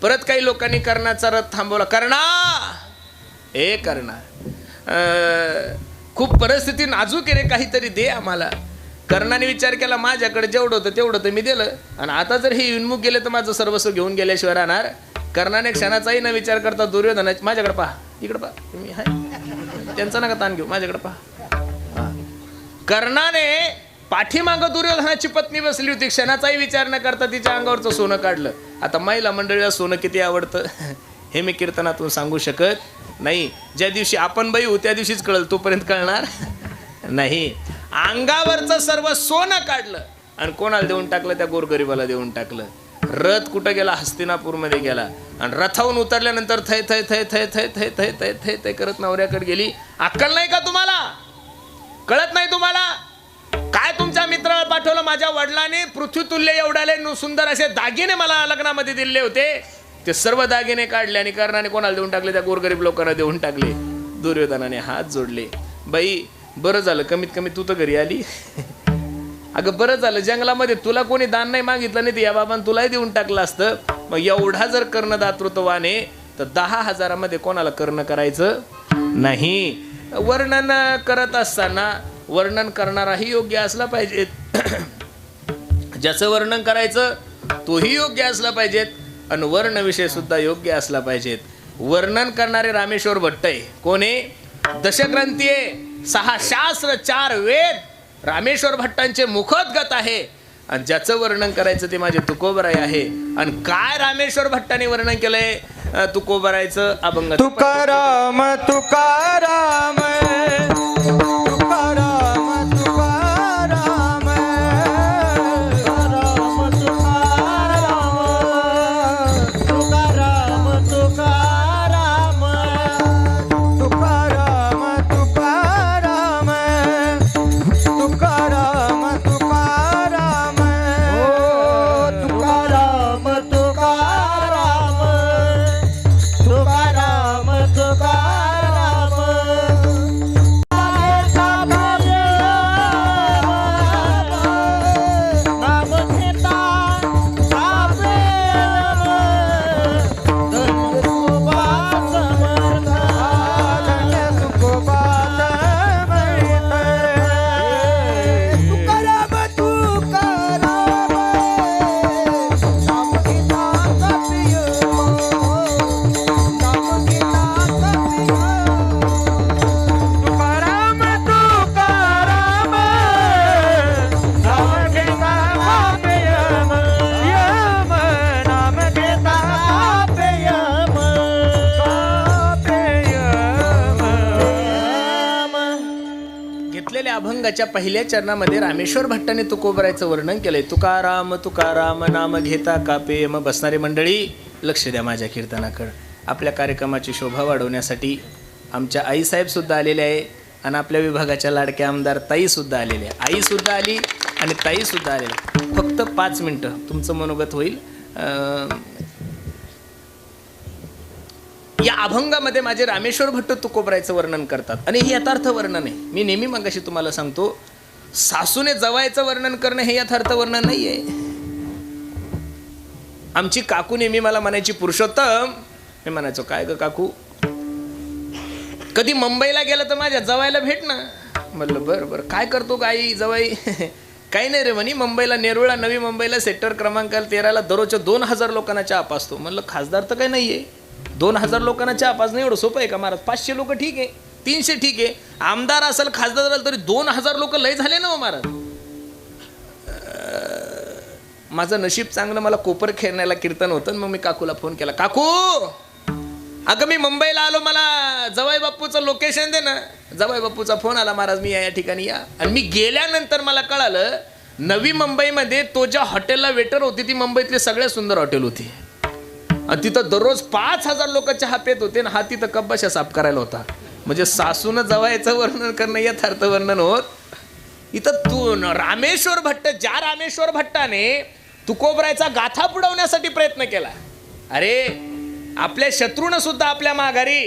A: परत काही लोकांनी कर्णाचा रथ थांबवला. कर्णा, ए कर्णा, खूप परिस्थिती नाजूक आहे रे, काहीतरी दे आम्हाला. कर्णाने विचार केला, माझ्याकडे जेवढं होतं तेवढं तर मी दिलं, आणि आता जर हे विनमुख गेले तर माझं सर्वस्व घेऊन गेल्याशिवाय राहणार. कर्णाने क्षणाचाही न विचार करता दुर्योधना, माझ्याकडे पहा, इकडे पहा, तुम्ही हाय त्यांचा नका ताण घेऊ, माझ्याकडे पहा. कर्णाने पाठीमागं दुर्योधनाची पत्नी बसली होती, क्षणाचाही विचार न करता तिच्या अंगावरचं सोनं काढलं. आता महिला मंडळीला सोनं किती आवडतं हे मी कीर्तनातून सांगू शकत नाही. ज्या दिवशी आपण बाई होऊ त्या दिवशीच कळलं, तोपर्यंत कळणार नाही. अंगावरचं सर्व सोनं काढलं आणि कोणाला देऊन टाकलं? त्या गोरगरीबाला देऊन टाकलं. रथ कुठं गेला? हस्तिनापूरमध्ये गेला. आणि रथावून उतरल्यानंतर थै थै थै थै थै थै थै थै थै थै करत नवऱ्याकडे गेली. अक्कल नाही का तुम्हाला? कळत नाही तुम्हाला? काय तुमच्या मित्राला पाठवलं? माझ्या वडिलांनी पृथ्वीतुल्य एवढ्याले सुंदर असे दागिने मला लग्नामध्ये दिले होते, ते सर्व दागिने काढले आणि कर्णाने कोणाला देऊन टाकले? त्या गोरगरीब लोकांना देऊन टाकले. दुर्योधनाने हात जोडले. बाई बरं झालं, कमीत कमी तू तर घरी आली. अगं बरं झालं, जंगलामध्ये तुला कोणी दान नाही मागितलं, नाही तर या बाबांनी तुलाही देऊन टाकलं असतं. मग एवढा जर कर्णदातृत्वान आहे तर 10,000 कोणाला कर्ण करायचं नाही. वर्णन करत असताना वर्णन करणाराही योग्य असला पाहिजे, ज्याचं वर्णन करायचं तोही योग्य असला पाहिजेत, आणि वर्ण विषय सुद्धा योग्य असला पाहिजेत. वर्णन करणारे रामेश्वर भट्ट आहे. कोण आहे? दशग्रंथी आहे, 6 शास्त्र 4 वेद रामेश्वर भट्टांचे मुखोद्गत आहे. आणि ज्याचं वर्णन करायचं ते माझे तुकोबराय आहे. आणि काय रामेश्वर भट्टाने वर्णन केलंय तुकोबरायचं? अभंग.
B: तुकाराम तुकाराम तुकाराम तुकाराम तुकाराम तुकाराम
A: गायलेल्या अभंगाच्या पहिल्या चरणामध्ये रामेश्वर भट्टाने तुकोबरायचं वर्णन केलंय. तुकाराम तुकाराम नाम घेता कापे. मग बसणारी मंडळी लक्ष द्या माझ्या कीर्तनाकडं. आपल्या कार्यक्रमाची शोभा वाढवण्यासाठी आमच्या आईसाहेब सुद्धा आलेले आहे आणि आपल्या विभागाच्या लाडक्या आमदार ताईसुद्धा आलेले आहे. आईसुद्धा आली आणि ताईसुद्धा आलेली. फक्त 5 मिनटं तुमचं मनोगत होईल. या अभंगामध्ये माझे रामेश्वर भट्ट तुकोबरायचं वर्णन करतात आणि हे यथार्थ वर्णन आहे. मी नेहमी मगाशी तुम्हाला सांगतो, सासूने जवायचं वर्णन करणं हे यथार्थ वर्णन नाही आहे. आमची काकू नेहमी मला म्हणायची, पुरुषोत्तम. मी म्हणायचो, काय ग काकू, कधी मुंबईला गेलं तर माझ्या जवायला भेट ना. म्हटलं बरं बरं, काय करतो गाई जवाई? काही नाही रे म्हणी, मुंबईला नेरुळा नवी मुंबईला सेक्टर क्रमांक 13ला दररोजच्या 2000 लोकांना चहा पाजतो. म्हणलं खासदार तर काही नाहीये, 2000 लोकांना चहा पाजणं एवढं सोपं आहे का महाराज? 500 लोक ठीक आहे, 300 ठीक आहे. आमदार असेल खासदार असेल तरी 2000 लोक लय झाले ना हो महाराज. माझं नशीब चांगलं, मला कोपर खेळण्याला कीर्तन होतं. मग मी काकूला फोन केला, काकू अगं मी मुंबईला आलो, मला जवाई बापूचं लोकेशन दे ना. जवाई बापूचा फोन आला, महाराज मी या ठिकाणी या. आणि मी गेल्यानंतर मला कळालं, नवी मुंबईमध्ये तो ज्या हॉटेलला वेटर होती ती मुंबईतली सगळ्यात सुंदर हॉटेल होती आणि तिथं दररोज 5000 लोक चहा पेत होते. हा तिथं कब्बाशा साफ करायला होता. म्हणजे सासून जवायचं वर्णन करणं यथार्थ वर्णन होत. इथं तू रामेश्वर भट्ट, ज्या रामेश्वर भट्टाने तुकोबरायचा गाथा पुढवण्यासाठी प्रयत्न केला. अरे आपल्या शत्रूनं सुद्धा आपल्या माघारी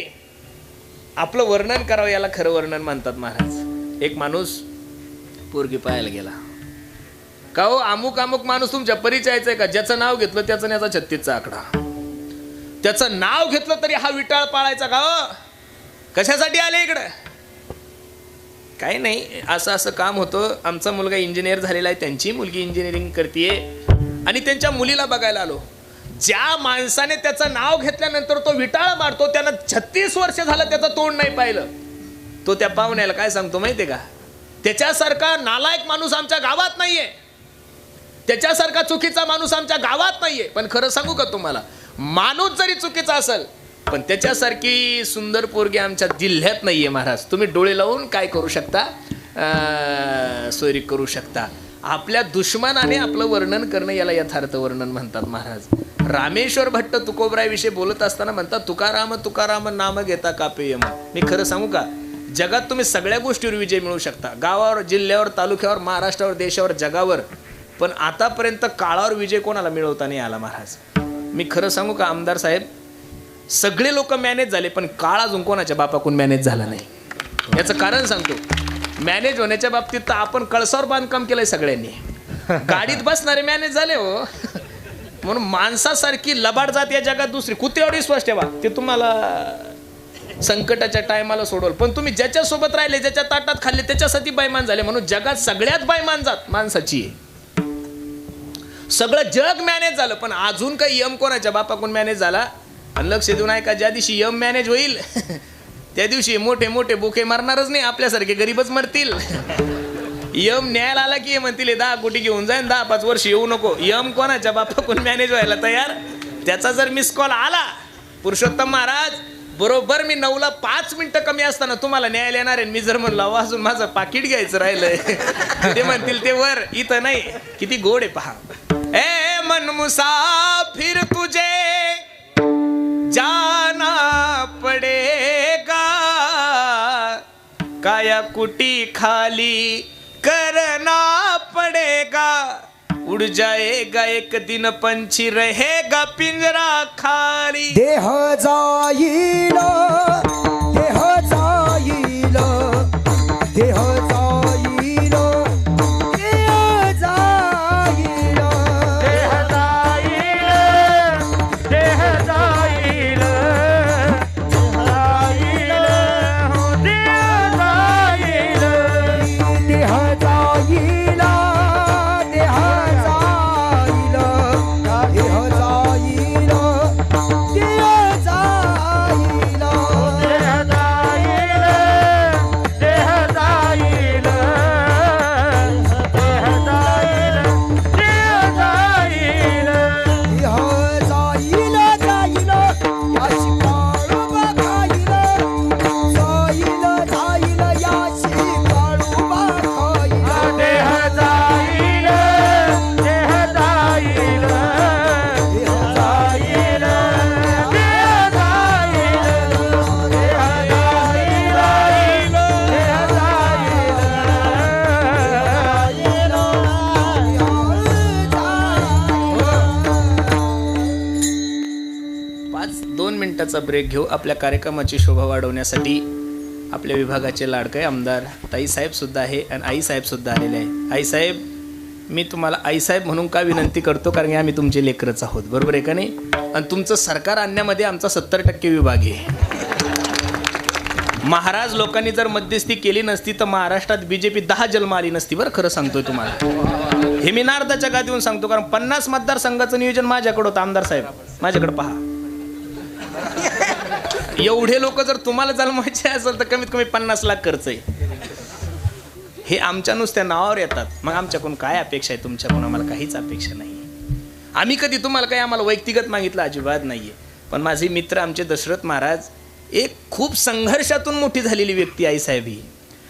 A: आपलं वर्णन करावं, याला खरं वर्णन म्हणतात महाराज. एक माणूस पोरगी पाहायला गेला. का हो, अमुक अमुक माणूस तुमच्या परिचयाचा आहे का? ज्याचं नाव घेतलं त्याचं याचा 36चा आकडा. त्याचं नाव घेतलं तरी हा विटाळ पाळायचा का हो? कशासाठी आले इकडं? काही नाही, असं असं काम होतं. आमचा मुलगा इंजिनियर झालेला आहे, त्यांची मुलगी इंजिनिअरिंग करते आणि त्यांच्या मुलीला बघायला आलो. ज्या माणसाने त्याचं नाव घेतल्यानंतर तो विटाळ मारतो, त्यानं 36 वर्ष झालं त्याचं तोंड नाही पाहिलं. तो त्या पाहुण्याला काय सांगतो माहितीये का? त्याच्यासारखा नालायक माणूस आमच्या गावात नाहीये, त्याच्यासारखा चुकीचा माणूस आमच्या गावात नाहीये. पण खरं सांगू का तुम्हाला, माणूस जरी चुकीचा असेल पण त्याच्यासारखी सुंदर पोरगी आमच्या जिल्ह्यात नाहीये महाराज. तुम्ही डोळे लावून काय करू शकता, सोयरी करू शकता. आपल्या दुश्मनाने आपलं वर्णन करणं याला यथार्थ वर्णन म्हणतात महाराज. रामेश्वर भट्ट तुकोबरायविषयी बोलत असताना म्हणतात, तुकाराम तुकाराम नाम घेता कापेयम. मी खरं सांगू का, जगात तुम्ही सगळ्या गोष्टीवर विजय मिळवू शकता, गावावर, जिल्ह्यावर, तालुक्यावर, महाराष्ट्रावर, देशावर, जगावर. पण आतापर्यंत काळावर विजय कोणाला मिळवता नाही आला महाराज. मी खरं सांगू का आमदार साहेब, सगळे लोक मॅनेज झाले पण काळ अजून कोणाच्या बापाकडून मॅनेज झाला नाही. याचं कारण सांगतो. मॅनेज होण्याच्या बाबतीत तर आपण कळसावर बांधकाम केलंय सगळ्यांनी. गाडीत बसणारे मॅनेज झाले हो. म्हणून माणसासारखी लबाड जात या जगात दुसरी, कुत्र्यावर विश्वास ठेवा, ते तुम्हाला संकटाच्या टायमाला सोडवल. पण तुम्ही ज्याच्यासोबत राहिले, ज्याच्या ताटात खाल्ले, त्याच्यासाठी बैमान झाले. म्हणून जगात सगळ्यात बैमान जात माणसाची. सगळं जग मॅनेज झालं पण अजून काही यम कोणाच्या बापाकडून मॅनेज झाला. आणि लक्ष देऊन ऐका, ज्या दिवशी यम मॅनेज होईल त्या दिवशी मोठे मोठे बुके मारणारच नाही, आपल्यासारखे गरीबच मरतील. यम न्यायला आला की म्हणतील 10 कोटी घेऊन जाईन, 10-5 वर्ष येऊ नको. यम कोणाच्या बापाकडून मॅनेज व्हायला तयार. त्याचा जर मिस कॉल आला, पुरुषोत्तम महाराज बरोबर मी 9ला 5 मिनिटं कमी असताना तुम्हाला न्यायला येणार आहे. मी जर म्हणलं अजून माझं पाकिट घ्यायचं राहिलंय, ते म्हणतील ते वर, इथं नाही. किती गोड आहे पहा. ए मन मुसाफिर तुझे जाना पडेगा, काया कुटी खाली करना पड़ेगा, उड़ जाएगा एक दिन पंछी रहेगा पिंजरा खाली.
B: देह जाईल, देह जाईल, देह जाईल, देह जाईल, देह जाईल, देह जाईल,
A: सेकंदाचा ब्रेक घेऊ. आपल्या कार्यक्रमाची शोभा वाढवण्यासाठी आपल्या विभागाचे लाडके आमदार ताईसाहेब सुद्धा आहे आणि आईसाहेब सुद्धा आलेले आहे. आईसाहेब, मी तुम्हाला आईसाहेब म्हणून का विनंती करतो, कारण की आम्ही तुमचे लेकरच आहोत, बरोबर आहे का नाही? आणि तुमचं सरकार आणण्यामध्ये आमचा 70% विभाग आहे. महाराज लोकांनी जर मध्यस्थी केली नसती तर महाराष्ट्रात बीजेपी 10 जन्म आली नसती, बरं खरं सांगतोय तुम्हाला. हे मी नारदाच्या गात येऊन सांगतो, कारण 50 मतदारसंघाचं नियोजन माझ्याकडे होतं. आमदार साहेब, माझ्याकडे पहा. एवढे लोक जर तुम्हाला जन्मायचे असेल तर कमीत कमी 50 लाख खर्च आहे. हे आमच्या नुसत्या नावावर येतात. मग आमच्याकडून काय अपेक्षा आहे? तुमच्याकडून आम्हाला काहीच अपेक्षा नाही. आम्ही कधी तुम्हाला काही आम्हाला व्यक्तिगत मागितलं अजिबात नाहीये. पण माझे मित्र आमचे दशरथ महाराज एक खूप संघर्षातून मोठी झालेली व्यक्ती आईसाहेब ही.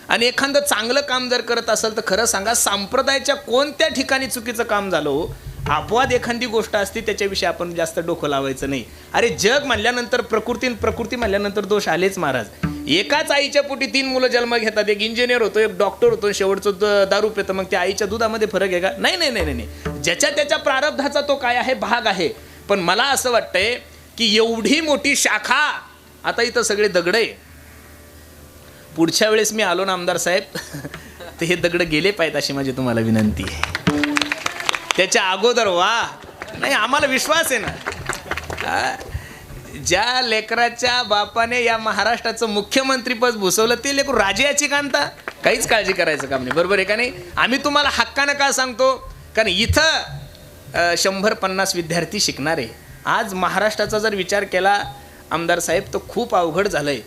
A: आणि एखादं चांगलं काम जर करत असेल तर खरं सांगा, संप्रदायाच्या कोणत्या ठिकाणी चुकीचं काम झालं, अपवाद एखादी गोष्ट असते त्याच्याविषयी आपण जास्त डोकं लावायचं नाही. अरे जग म्हणल्यानंतर प्रकृती म्हणल्यानंतर दोष आलेच महाराज. एकाच आईच्या पोटी 3 मुलं जन्म घेतात. एक इंजिनियर होतो, एक डॉक्टर होतो, शेवटचं दारू पितं. मग त्या आईच्या दुधामध्ये फरक आहे का? नाही नाही नाही नाही. ज्याच्या त्याच्या प्रारब्धाचा तो काय आहे, भाग आहे. पण मला असं वाटतंय की एवढी मोठी शाखा, आता इथं सगळे दगड आहे. पुढच्या वेळेस मी आलो ना आमदार साहेब, तर हे दगड गेले पाहिजेत अशी माझी तुम्हाला विनंती आहे. त्याच्या अगोदर नाही, आम्हाला विश्वास आहे ना, ज्या लेकराच्या बापाने या महाराष्ट्राचं मुख्यमंत्रीपद भूसवलं ते लेकरू राजाची कांता, काहीच काळजी करायचं काम नाही, बरोबर आहे का नाही? आम्ही तुम्हाला हक्कानं का सांगतो, कारण इथं 150 विद्यार्थी शिकणार आहे. आज महाराष्ट्राचा जर विचार केला आमदार साहेब तर खूप अवघड झालंय.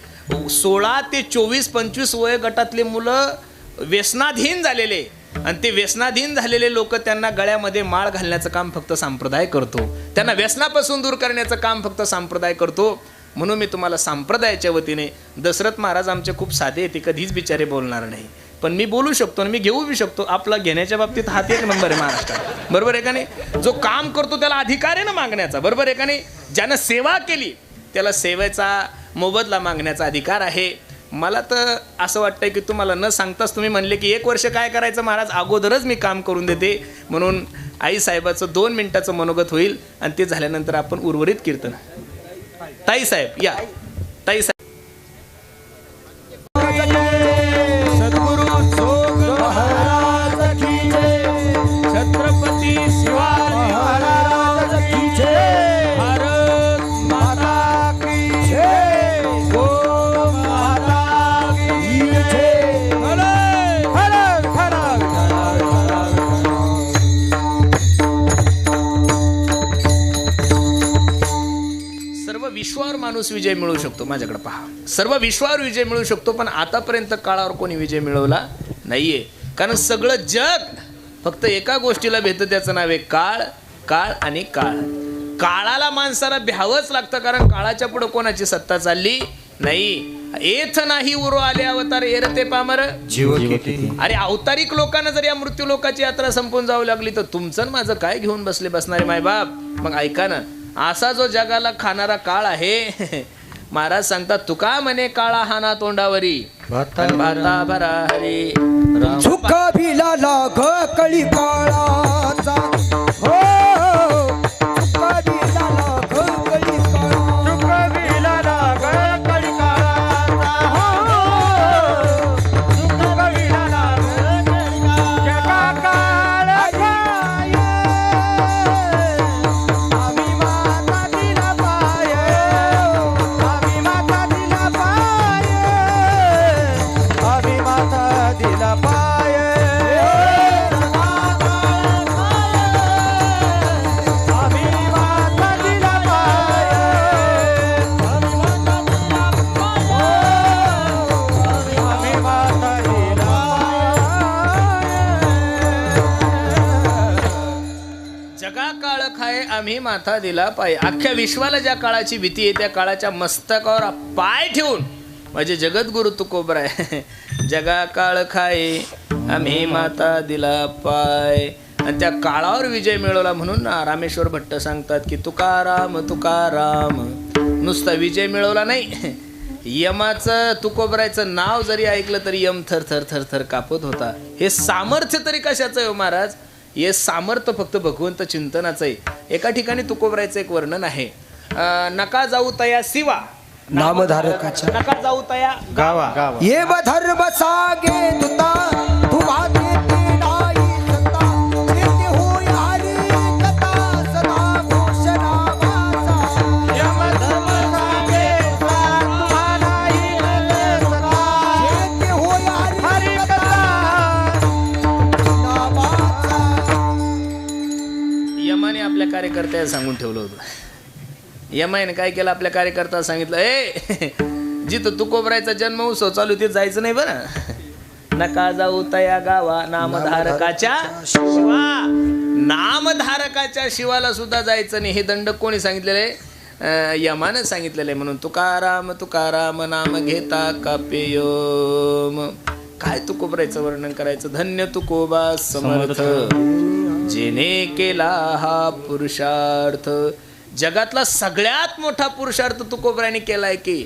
A: 16 ते 24-25 वयोगटातले मुलं व्यसनाधीन झालेले, आणि ते व्यसनाधीन झालेले लोक, त्यांना गळ्यामध्ये माळ घालण्याचं काम फक्त संप्रदाय करतो. त्यांना व्यसनापासून दूर करण्याचं काम फक्त संप्रदाय करतो. म्हणून मी तुम्हाला संप्रदायाच्या वतीने, दशरथ महाराज आमचे खूप साधे आहेत, ते कधीच बिचारे बोलणार नाही, पण मी बोलू शकतो आणि मी घेऊ बी शकतो. आपला घेण्याच्या बाबतीत हात एक नंबर आहे महाराष्ट्रात, बरोबर आहे का नाही? जो काम करतो त्याला अधिकार आहे ना मागण्याचा, बरोबर आहे का नाही? ज्यानं सेवा केली त्याला सेवेचा मोबदला मागण्याचा अधिकार आहे. मला तर असं वाटतंय की तुम्हाला न सांगताच तुम्ही म्हणले की 1 वर्ष काय करायचं महाराज, अगोदरच मी काम करून देते. म्हणून आईसाहेबाचं 2 मिनिटाचं मनोगत होईल आणि ते झाल्यानंतर आपण उर्वरित कीर्तन. ताईसाहेब या. ताईसाहेब,
B: सद्गुरु जोग महाराज की जय, छत्रपती शिवाजी महाराज की जय, भारत माता की जय, गो माता की जय. हर हर
A: सर्व विश्वावर माणूस विजय मिळवू शकतो. माझ्याकडे पहा, सर्व विश्वावर विजय मिळवू शकतो, पण आतापर्यंत काळावर कोणी विजय मिळवला नाहीये. कारण सगळं जग फक्त एका गोष्टीला भेटतं, त्याचं नाव आहे काळ. काळ आणि काळ. काळाला माणसाला भ्यावंच लागतं, कारण काळाच्या पुढे कोणाची सत्ता चालली नाही. एथ नाही उरो आले अवतार एरते पामर
B: जीव किती.
A: अरे अवतारिक लोकांना जर या मृत्यू लोकाची यात्रा संपून जाऊ लागली तर तुमचं माझं काय घेऊन बसणारे मायबाप? मग ऐका ना, असा जो जगाला खाणारा काळ आहे, महाराज सांगतात तुका म्हणे काळा हाना तोंडावरी भाता भरा हरी
B: झुका भिला लाग कळी काळाचा, हो झुका भिला लाग कळी काळाचा, झुका भिला लाग कळी काळाचा, हो झुका भिला लाग कळी काळाचा. काळ घाय आम्ही माता दिला पाय, आम्ही माता दिला पाय, आम्ही माता दिला पाय,
A: जगा काळ खाय आम्ही माथा दिला पाय. अख्ख्या विश्वाला ज्या काळाची भीती आहे त्या काळाच्या मस्तकावर पाय ठेवून माझे जगद्गुरु तुकोबरा आहे. जगा काळ खाय आम्ही माता दिला पाय, आणि त्या काळावर विजय मिळवला. म्हणून रामेश्वर भट्ट सांगतात की तुकाराम तुकाराम, नुसता विजय मिळवला नाही, यमाचं तुकोबरायचं नाव जरी ऐकलं तरी यम थर थर थर थर कापत होता. हे सामर्थ्य तरी कशाचं आहे महाराज? हे सामर्थ्य फक्त भगवंत चिंतनाचं आहे. एका ठिकाणी तुकोबरायचं एक वर्णन आहे. नका जाऊ तया शिवा
B: नामधारकाच्या
A: नका जाऊ तया गावा
B: ये धर्म सागे तुता तू वागे नाही सत्ता येते होय हरी कथा सदा घोषणा वाचा यम धर्म सागे तुता नाही सत्ता येते होय हरी कथा नावाचा.
A: यमाने आपल्या कार्यकर्त्याला सांगून ठेवलं होतं. यमाने काय केलं आपल्या कार्यकर्त्याला सांगितलं ए जिथं तुकोबरायचा जन्म उत्सव चालू ते जायचं नाही बरं. नका जाऊ तया गावा नामधारकाच्या शिवा नामधारकाच्या शिवाला सुद्धा जायचं नाही. हे दंड कोणी सांगितलेलं आहे? यमानं सांगितलेलं आहे. म्हणून तुकाराम तुकाराम नाम घेता कापेयम. काय तुकोबरायचं वर्णन करायचं? धन्य तुकोबा समर्थ जेने केला हा पुरुषार्थ. जगातला सगळ्यात मोठा पुरुषार्थ तुकोबराने केलाय की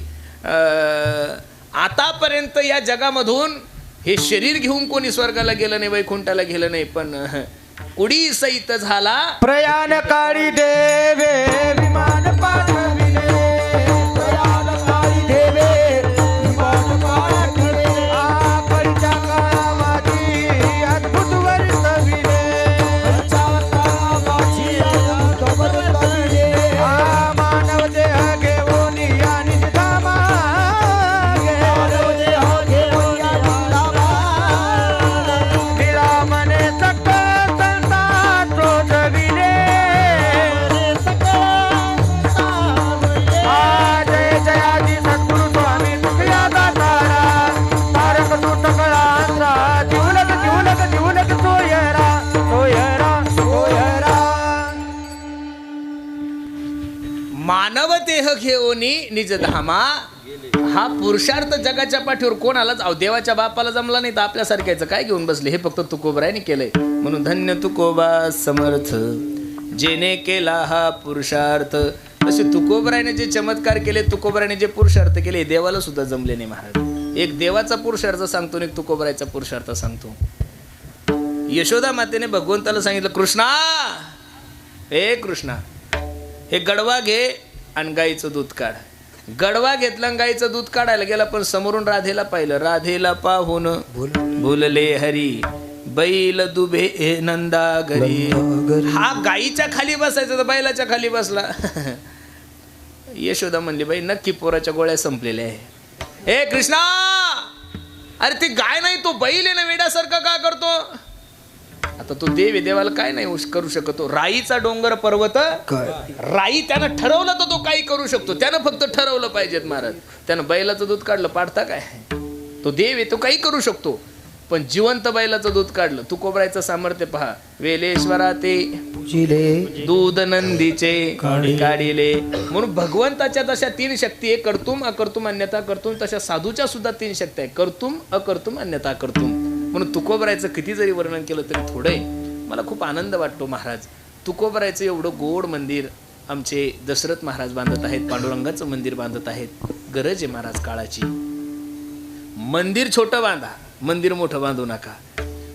A: आतापर्यंत या जगामधून हे शरीर घेऊन कोणी स्वर्गाला गेलं नाही, वैकुंठाला गेलं नाही. पण कुडी सहित झाला
B: प्रयाण काळी देवे विमान पाठविले प्रयाण काळी देवे विमान पाठविले आकडीच्या काळामध्ये अद्भुत वर्तविले अडच्या काळामध्ये अद्भुत वर्तविले मानव देह घेऊन या निधामा मानव देह घेऊन या निधामा दिला मने सकळ
A: मानव देह घेऊनी निज धामा. हा पुरुषार्थ जगाच्या पाठीवर कोणालाच देवाच्या बापाला जमला नाही तर आपल्यासारख्याचं काय घेऊन बसले. हे फक्त तुकोबरायने केलंय. म्हणून धन्य तुकोबा समर्थ जेने केला हा पुरुषार्थ. तसे तुकोबरायने जे चमत्कार केले, तुकोबरायने जे पुरुषार्थ केले, देवाला सुद्धा जमले नाही महाराज. एक देवाचा पुरुषार्थ सांगतो आणि एक तुकोबरायचा पुरुषार्थ सांगतो. यशोदा मातेने भगवंताला सांगितलं कृष्णा हे कृष्णा हे गडवा घे आणि गाईचं दूध काढ. गडवा घेतला आणि गाईचं दूध काढायला गेला पण समोरून राधेला पाहिलं. राधेला पाहून भुलले हरी बैल दुबे नंदा घरी. हा गाईच्या खाली बसायचा तर बैलाच्या खाली बसला. यशोदा म्हणली बाई नक्की पोराच्या गोळ्या संपलेल्या आहे. हे कृष्णा अरे ती गाय नाही तो बैल आहे ना, वेड्यासारखं का करतो? आता तो देव आहे, देवाला काय नाही करू शकतो. राईचा डोंगर पर्वत राई त्यानं ठरवलं तर तो काही करू शकतो. त्यानं फक्त ठरवलं पाहिजेत महाराज. त्यानं बैलाचं दूध काढलं पाडता काय? तो देव आहे, तो काही करू शकतो. पण जिवंत बैलाचं दूध काढलं. तुकोबरायचं सामर्थ्य पहा. वेलेश्वरा ते दूध नंदीचे काढिले. म्हणून भगवंताच्या तशा तीन शक्ती आहे. कर्तुम अकर्तुम अन्यथा कर्तुम. तशा साधूच्या सुद्धा तीन शक्ती आहे. कर्तुम अकर्तुम अन्यथा कर्तुम. म्हणून तुकोबरायचं किती जरी वर्णन केलं तरी थोडं आहे. मला खूप आनंद वाटतो महाराज. तुकोबरायचं एवढं गोड मंदिर आमचे दशरथ महाराज बांधत आहेत. पांडुरंगाचं मंदिर बांधत आहेत. गरज आहे महाराज काळाची. मंदिर छोटं बांधा, मंदिर मोठं बांधू नका.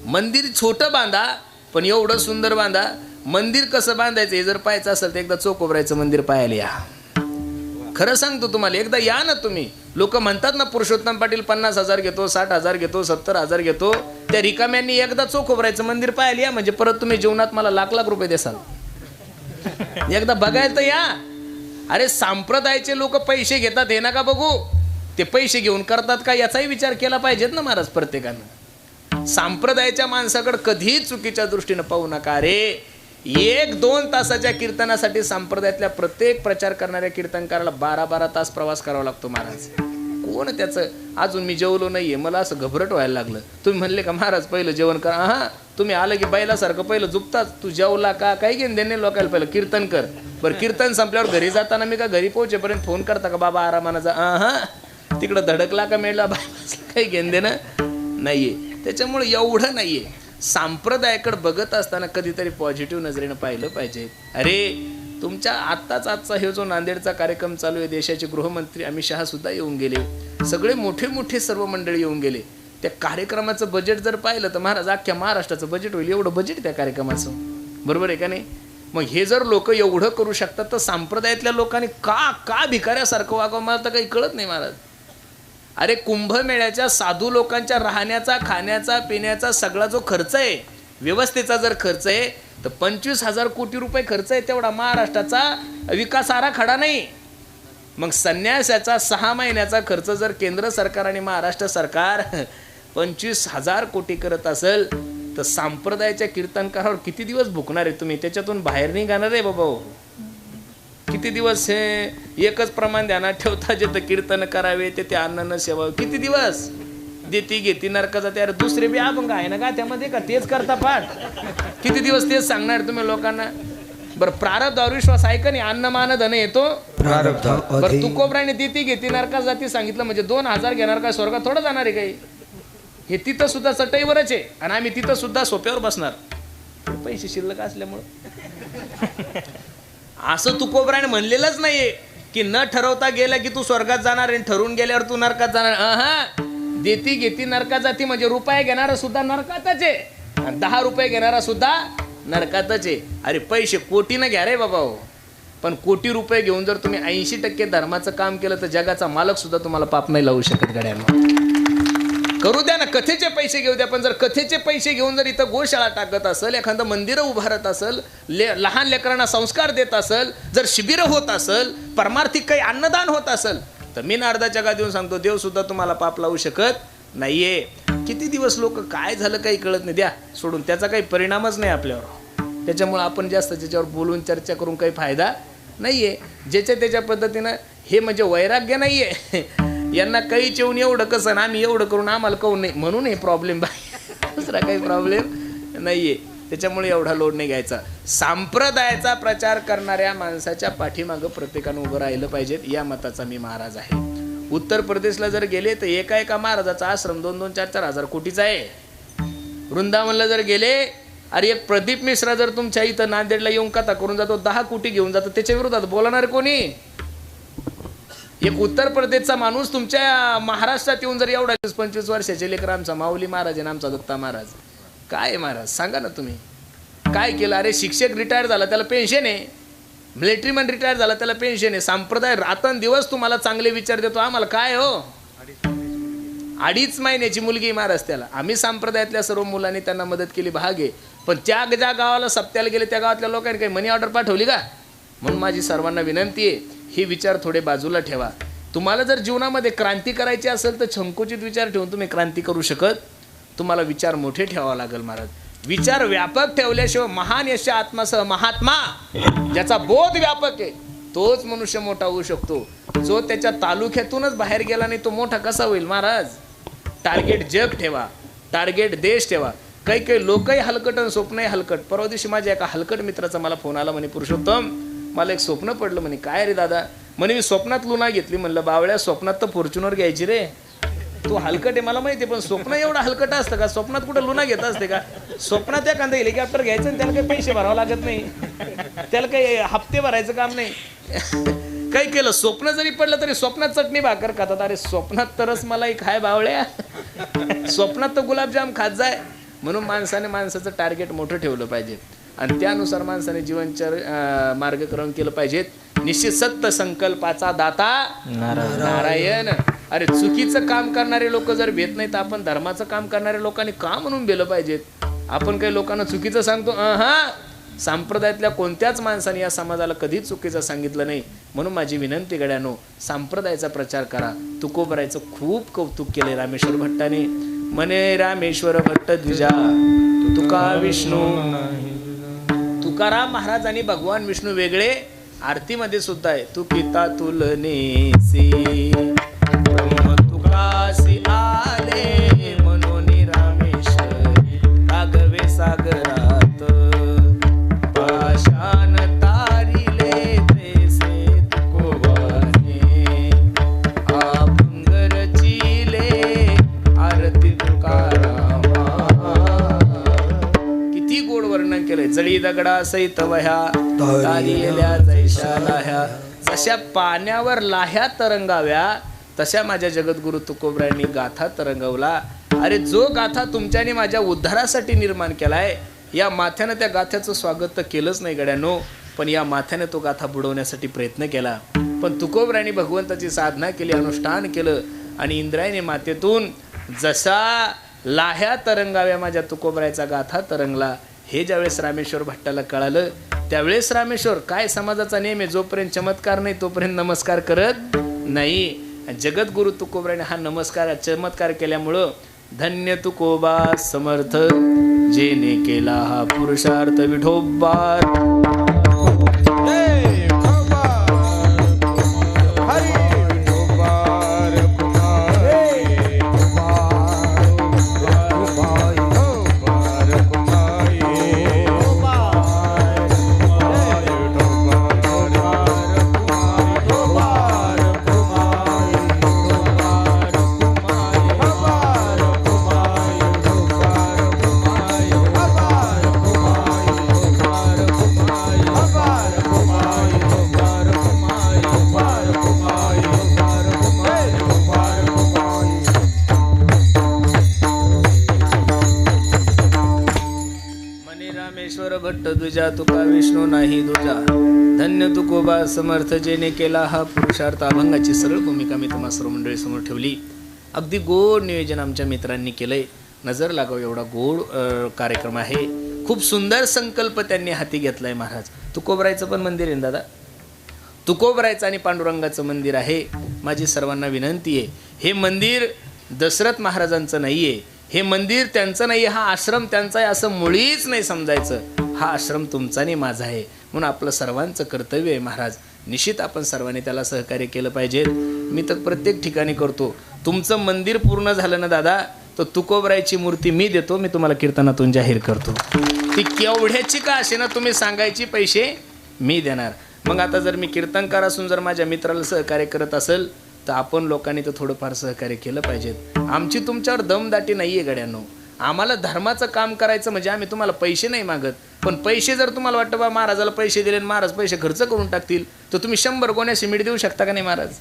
A: मंदिर छोटं बांधा पण एवढं सुंदर बांधा. मंदिर कसं बांधायचं हे जर पाहायचं असेल तर एकदा चोकोबरायचं मंदिर पाहायला या. खरं सांगतो तुम्हाला, एकदा या ना तुम्ही. लोक म्हणतात ना पुरुषोत्तम पाटील 50,000 घेतो, 60,000 घेतो, 70,000 घेतो. त्या रिकाम्यांनी एकदा चोकोबरायचं मंदिर पाहायला या म्हणजे परत तुम्ही जीवनात मला लाख लाख रुपये देसाल. एकदा बघायला तर या. अरे संप्रदायाचे लोक पैसे घेतात हे नका बघू. ते पैसे घेऊन करतात का याचाही विचार केला पाहिजेत ना महाराज प्रत्येकानं. संप्रदायाच्या माणसाकडे कधीच चुकीच्या दृष्टीनं पाहू नका. रे 1-2 तासाच्या कीर्तनासाठी संप्रदायातल्या प्रत्येक प्रचार करणाऱ्या कीर्तनकाराला 12-12 तास प्रवास करावा लागतो महाराज. कोण त्याचं अजून मी जेवलो नाहीये मला असं घबरट व्हायला लागलं. तुम्ही म्हणले का महाराज पहिलं जेवण करा. हा तुम्ही आलं की बैलासारखं पहिलं झुकताच. तू जेवला का काही घेऊन देणे लोकायला पहिलं कीर्तन कर. बरं कीर्तन संपल्यावर घरी जाताना मी का घरी पोहोचेपर्यंत फोन करता का बाबा आरामानं जा. हा तिकडं धडकला का मेळला बाबा काही घेऊन देणं नाहीये. त्याच्यामुळे एवढं नाहीये. संप्रदायाकडे बघत असताना कधीतरी पॉझिटिव्ह नजरेनं पाहिलं पाहिजे. अरे तुमच्या आजचा हे जो नांदेडचा कार्यक्रम चालू आहे, देशाचे गृहमंत्री अमित शहा सुद्धा येऊन गेले. सगळे मोठे मोठे सर्व मंडळी येऊन गेले. त्या कार्यक्रमाचं बजेट जर पाहिलं तर महाराज अख्ख्या महाराष्ट्राचं बजेट होईल. एवढं बजेट त्या कार्यक्रमाचं, बरोबर आहे का नाही? मग हे जर लोक एवढं करू शकतात तर संप्रदायातल्या लोकांनी का भिकाऱ्यासारखं वागावं मला तर काही कळत नाही महाराज. अरे कुंभमेळ्याच्या साधू लोकांच्या राहण्याचा खाण्याचा पिण्याचा सगळा जो खर्च आहे, व्यवस्थेचा जर खर्च आहे तर 25,000 कोटी रुपये खर्च आहे. तेवढा महाराष्ट्राचा विकास आराखडा नाही. मग संन्यासाचा 6 महिन्याचा खर्च जर केंद्र सरकार आणि महाराष्ट्र सरकार 25,000 कोटी करत असेल तर संप्रदायाच्या कीर्तनकारावर किती दिवस भुकणार आहे तुम्ही? त्याच्यातून बाहेर नाही जाणार आहे बाबा. किती दिवस हे एकच प्रमाण ध्यानात ठेवता, जे कीर्तन करावे ते अन्न न सेवा. किती दिवस देती घेती नरकाचा त्यार दुसरे बी अभंग आहे ना का त्यामध्ये, का तेच करता पाठ? किती दिवस तेच सांगणार तुम्ही लोकांना? बरं प्रारब्ध अविश्वास आहे का नाही? अन्न मान धन येतो
B: प्रारब्ध.
A: बरं तुकोबराने देती घेती नरका जाती सांगितलं म्हणजे 2,000 घेणार काय स्वर्गात थोडं जाणार आहे काही? हे तिथं सुद्धा चटईवरच आहे आणि आम्ही तिथं सुद्धा सोप्यावर बसणार पैसे शिल्लक असल्यामुळं. असं तुकोबराने म्हणलेलंच नाहीये की न ठरवता गेलं की तू स्वर्गात जाणार आणि ठरवून गेल्यावर तू नरकात जाणार. देती घेती नरकात जाती म्हणजे रुपये घेणारा सुद्धा नरकातच आहे आणि 10 रुपये घेणारा सुद्धा नरकातच आहे. अरे पैसे कोटीनं घ्या रे बाबा हो, पण कोटी रुपये घेऊन जर तुम्ही 80% धर्माचं काम केलं तर जगाचा मालक सुद्धा तुम्हाला पाप नाही लावू शकत. गड्यांना करू द्या ना, कथेचे पैसे घेऊ द्या, पण जर कथेचे पैसे घेऊन जर इथं गोशाळा टाकत असेल, एखादं मंदिरं उभारत असेल, लहान लेकरांना संस्कार देत असेल, जर शिबिरं होत असेल, परमार्थिक काही अन्नदान होत असेल, तर मी अर्धा जगा देऊन सांगतो देव सुद्धा तुम्हाला पाप लावू शकत नाहीये. किती दिवस लोक काय झालं काही कळत नाही, द्या सोडून, त्याचा काही परिणामच नाही आपल्यावर. त्याच्यामुळे आपण जास्त त्याच्यावर बोलून चर्चा करून काही फायदा नाहीये. ज्याच्या त्याच्या पद्धतीनं हे म्हणजे वैराग्य नाहीये. यांना काही चेवून एवढं कसं ना आम्ही एवढं करून आम्हाला कहून नाही म्हणून हे प्रॉब्लेम. दुसरा काही प्रॉब्लेम नाहीये. त्याच्यामुळे एवढा लोड नाही घ्यायचा. संप्रदायाचा प्रचार करणाऱ्या माणसाच्या पाठीमागं प्रत्येकानं उभं राहिलं पाहिजेत, या मताचा मी महाराज आहे. उत्तर प्रदेशला जर गेले तर एका महाराजाचा आश्रम 2-2, 4-4 हजार कोटीचा आहे. वृंदावनला जर गेले, अरे एक प्रदीप मिश्रा जर तुमच्या इथं नांदेडला येऊन कथा करून जातो, 10 कोटी घेऊन जातो, त्याच्या विरोधात बोलणार कोणी? एक उत्तर प्रदेशचा माणूस तुमच्या महाराष्ट्रात येऊन जर एवढा 25 वर्षाचे लेकर, आमचा माऊली महाराज आहे, आमचा दत्ता महाराज, काय महाराज सांगा ना तुम्ही काय केलं? अरे शिक्षक रिटायर झाला त्याला पेन्शन आहे, मिलिटरीमॅन रिटायर झाला त्याला पेन्शन आहे. संप्रदाय रात्रंदिवस तुम्हाला चांगले विचार देतो, आम्हाला काय हो? 2.5 महिन्याची मुलगी महाराज त्याला. आम्ही संप्रदायातल्या सर्व मुलांनी त्यांना मदत केली, भाग आहे. पण ज्या गावाला सप्त्याला गेले त्या गावातल्या लोकांनी काही मनी ऑर्डर पाठवली का? म्हणून माझी सर्वांना विनंती आहे, हे विचार थोडे बाजूला ठेवा. तुम्हाला जर जीवनामध्ये क्रांती करायची असेल तर संकुचित विचार ठेवून तुम्ही क्रांती करू शकत. तुम्हाला विचार मोठे ठेवावा लागेल महाराज. विचार व्यापक ठेवल्याशिवाय महान यश आत्मासह महात्मा ज्याचा बोध व्यापक आहे तोच मनुष्य मोठा होऊ शकतो. जो त्याच्या तालुक्यातूनच बाहेर गेला नाही तो मोठा कसा होईल महाराज? टार्गेट जग ठेवा, टार्गेट देश ठेवा. काही लोकही हलकट आणि स्वप्नही हलकट. परवा दिवशी माझ्या एका हलकट मित्राचा मला फोन आला, म्हणे पुरुषोत्तम मला एक स्वप्न पडलं. म्हणे काय रे दादा? म्हणे मी स्वप्नात लुना घेतली. म्हणलं बावळ्या, स्वप्नात तर फॉर्च्युनर घ्यायची रे. तू हलकट आहे मला माहिती आहे, पण स्वप्न एवढं हलकट असतं का? स्वप्नात कुठं लुना घेत असते का? स्वप्नात एखादं हेलिकॉप्टर घ्यायचं आणि त्याला काही पैसे भरावं लागत नाही, त्याला काही हप्ते भरायचं काम नाही. काही केलं स्वप्न जरी पडलं तरी स्वप्नात चटणी भाकर खातात. अरे स्वप्नात तरच मला एक हाय बावळ्या, स्वप्नात तर गुलाबजाम खात जाय. म्हणून माणसाचं टार्गेट मोठं ठेवलं पाहिजे आणि त्यानुसार माणसाने जीवनचर मार्गक्रमण केलं पाहिजेत. निश्चित सत्य संकल्पाचा दाता नारायण. अरे चुकीचं काम करणारे लोक जर भेट नाही तर आपण धर्माचं काम करणाऱ्या लोकांनी का म्हणून बेलं पाहिजेत? आपण काही लोकांना चुकीचं सांगतो? संप्रदायातल्या कोणत्याच माणसाने या समाजाला कधीच चुकीचं सांगितलं नाही. म्हणून माझी विनंती गड्यानो, संप्रदायाचा प्रचार करा. तुकोबरायचं खूप कौतुक केले रामेश्वर भट्टाने. म्हणे रामेश्वर भट्ट द्विजा तुका विष्णू. तुकाराम महाराज आणि भगवान विष्णू वेगळे आरतीमध्ये सुद्धा आहे. तुकिता तुलनेसी ब्रह्म तुकासी आले म्हणून रामेश्वरी राघवे सागरात पाषाण तारिले तैसे तुकोबाने अभंग रचिले आरती तुकारामा. किती गोड वर्णन केलंय. जळी दगडा सहित वह्या तारियल्या जैशा लाह्या. जशा पाण्यावर लाह्या तरंगाव्या तशा माझ्या जगद्गुरु तुकोबरायांनी गाथा तरंगवला. अरे जो गाथा तुमच्याने माझ्या उद्धारासाठी निर्माण केलाय या माथ्यानं त्या गाथ्याचं स्वागत तर केलंच नाही गड्यानो, पण या माथ्याने तो गाथा बुडवण्यासाठी प्रयत्न केला. पण तुकोबरायांनी भगवंताची साधना केली, अनुष्ठान केलं आणि इंद्रायणी मातेतून जसा लाह्या तरंगाव्या माझ्या तुकोबरायचा गाथा तरंगला. हे ज्यावेळेस रामेश्वर भट्टाला कळालं त्यावेळेस रामेश्वर काय समाजाचा नियम आहे, जोपर्यंत चमत्कार नाही तोपर्यंत नमस्कार करत नाही. जगद्गुरु तुकोबराने हा नमस्कार चमत्कार केल्यामुळं धन्य तुकोबा समर्थ जेने केला हा पुरुषार्थ विठोबा. भट्ट दुजा तुका विष्णू नाही दुजा धन्य तुकोबा समर्थ जेने केला हा पुरुषार्थ. अभंगाची सरळ भूमिका मी तुम्हा सर्व मंडळी समोर ठेवली. अगदी गोड नियोजन आमच्या मित्रांनी केलंय. नजर लागाव एवढा गोड कार्यक्रम आहे. खूप सुंदर संकल्प त्यांनी हाती घेतलाय महाराज. तुकोबरायचं पण मंदिर आहे दादा, तुकोबरायचं आणि पांडुरंगाचं मंदिर आहे. माझी सर्वांना विनंती आहे, हे मंदिर दशरथ महाराजांचं नाहीये, हे मंदिर त्यांचं नाही, हा आश्रम त्यांचा आहे असं मुळीच नाही समजायचं. हा आश्रम तुमचा नाही माझा आहे. म्हणून आपलं सर्वांचं कर्तव्य आहे महाराज, निश्चित आपण सर्वांनी त्याला सहकार्य केलं पाहिजे. मी तर प्रत्येक ठिकाणी करतो. तुमचं मंदिर पूर्ण झालं ना दादा, तर तुकोबरायची मूर्ती मी देतो, मी तुम्हाला कीर्तनातून जाहीर करतो. ती केवढ्याची का असे ना, तुम्ही सांगायची पैसे मी देणार. मग आता जर मी कीर्तनकार असून जर माझ्या मित्राला सहकार्य करत असेल तर आपण लोकांनी तर थोडंफार सहकार्य केलं पाहिजे. आमची तुमच्यावर दमदाटी नाही आहे गड्यांनो. आम्हाला धर्माचं काम करायचं म्हणजे आम्ही तुम्हाला पैसे नाही मागत. पण पैसे जर तुम्हाला वाटतं बा महाराजाला पैसे दिले आणि महाराज पैसे खर्च करून टाकतील, तर तुम्ही 100 गोण्या सिमेंट देऊ शकता का नाही महाराज?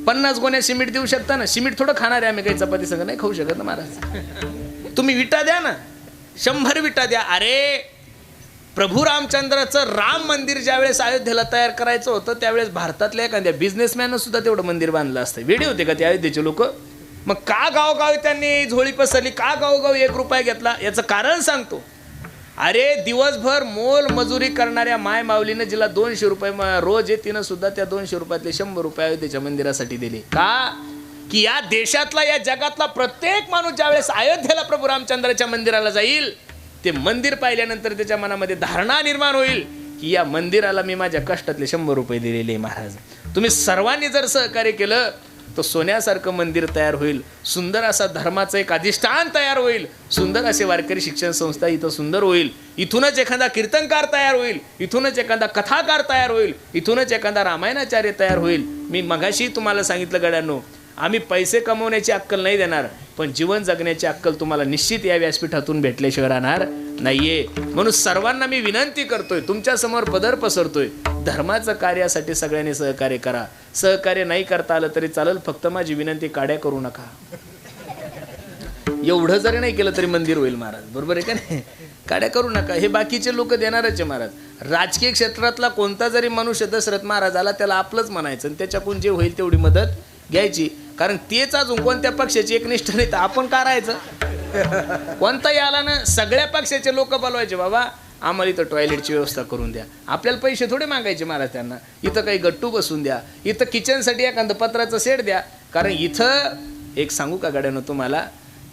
A: 50 गोण्या सिमेंट देऊ शकता ना. सिमेंट थोडं खाणार आहे आम्ही, काही चपाती सगळं नाही खाऊ शकत ना महाराज. तुम्ही विटा द्या ना, 100 विटा द्या. अरे प्रभू रामचंद्राचं राम मंदिर ज्यावेळेस अयोध्येला तयार करायचं होतं त्यावेळेस भारतातल्या एखाद्या बिझनेसमॅननं सुद्धा तेवढं मंदिर बांधलं असतं. वेडे होते का ते अयोध्येचे लोक? मग का गावगावी त्यांनी झोळी पसरली, का गावगावी 1 रुपया घेतला? याचं कारण सांगतो. अरे दिवसभर मोल मजुरी करणाऱ्या माय माऊलीनं जिला 200 रुपये रोज आहे, तिनं सुद्धा त्या 200 रुपयातले 100 रुपये अयोध्येच्या मंदिरासाठी दिले. का? की या देशातला या जगातला प्रत्येक माणूस ज्यावेळेस अयोध्येला प्रभू रामचंद्राच्या मंदिराला जाईल, ते मंदिर पाहिल्यानंतर त्याच्या मनामध्ये धारणा निर्माण होईल की या मंदिराला मी माझ्या कष्टातले 100 रुपये दिलेले महाराज. तुम्ही सर्वांनी जर सहकार्य केलं तर सोन्यासारखं मंदिर तयार होईल, सुंदर असा धर्माचं एक अधिष्ठान तयार होईल, सुंदर असे वारकरी शिक्षण संस्था इथं सुंदर होईल. इथूनच एखादा कीर्तनकार तयार होईल, इथूनच एखादा कथाकार तयार होईल, इथूनच एखादा रामायणाचार्य तयार होईल. मी मगाशी तुम्हाला सांगितलं गड्यांनो, आम्ही पैसे कमवण्याची अक्कल नाही देणार, पण जीवन जगण्याची अक्कल तुम्हाला निश्चित या व्यासपीठातून भेटल्याशिवाय राहणार नाहीये. म्हणून सर्वांना मी विनंती करतोय, तुमच्या समोर पदर पसरतोय, धर्माचं कार्यासाठी सगळ्यांनी सहकार्य करा. सहकार्य नाही करता आलं तरी चालेल, फक्त माझी विनंती काड्या करू नका. एवढं जरी नाही केलं तरी मंदिर होईल महाराज, बरोबर आहे का नाही? काड्या करू नका. हे बाकीचे लोक देणारच आहे महाराज. राजकीय क्षेत्रातला कोणता जरी मनुष्य दशरथ महाराज आला त्याला आपलंच म्हणायचं आणि त्याच्याकडून जे होईल तेवढी मदत घ्यायची. कारण तेच अजून कोणत्या पक्षाची एकनिष्ठ नाही तर आपण का राहायचं? कोणताही आला ना, सगळ्या पक्षाचे लोक बोलवायचे, बाबा आम्हाला इथं टॉयलेटची व्यवस्था करून द्या. आपल्याला पैसे थोडे मागायचे महाराज त्यांना. इथं काही गट्टू बसून द्या, इथं किचनसाठी एखादं पत्राचं सेट द्या. कारण इथं एक सांगू का गड्यानं तुम्हाला,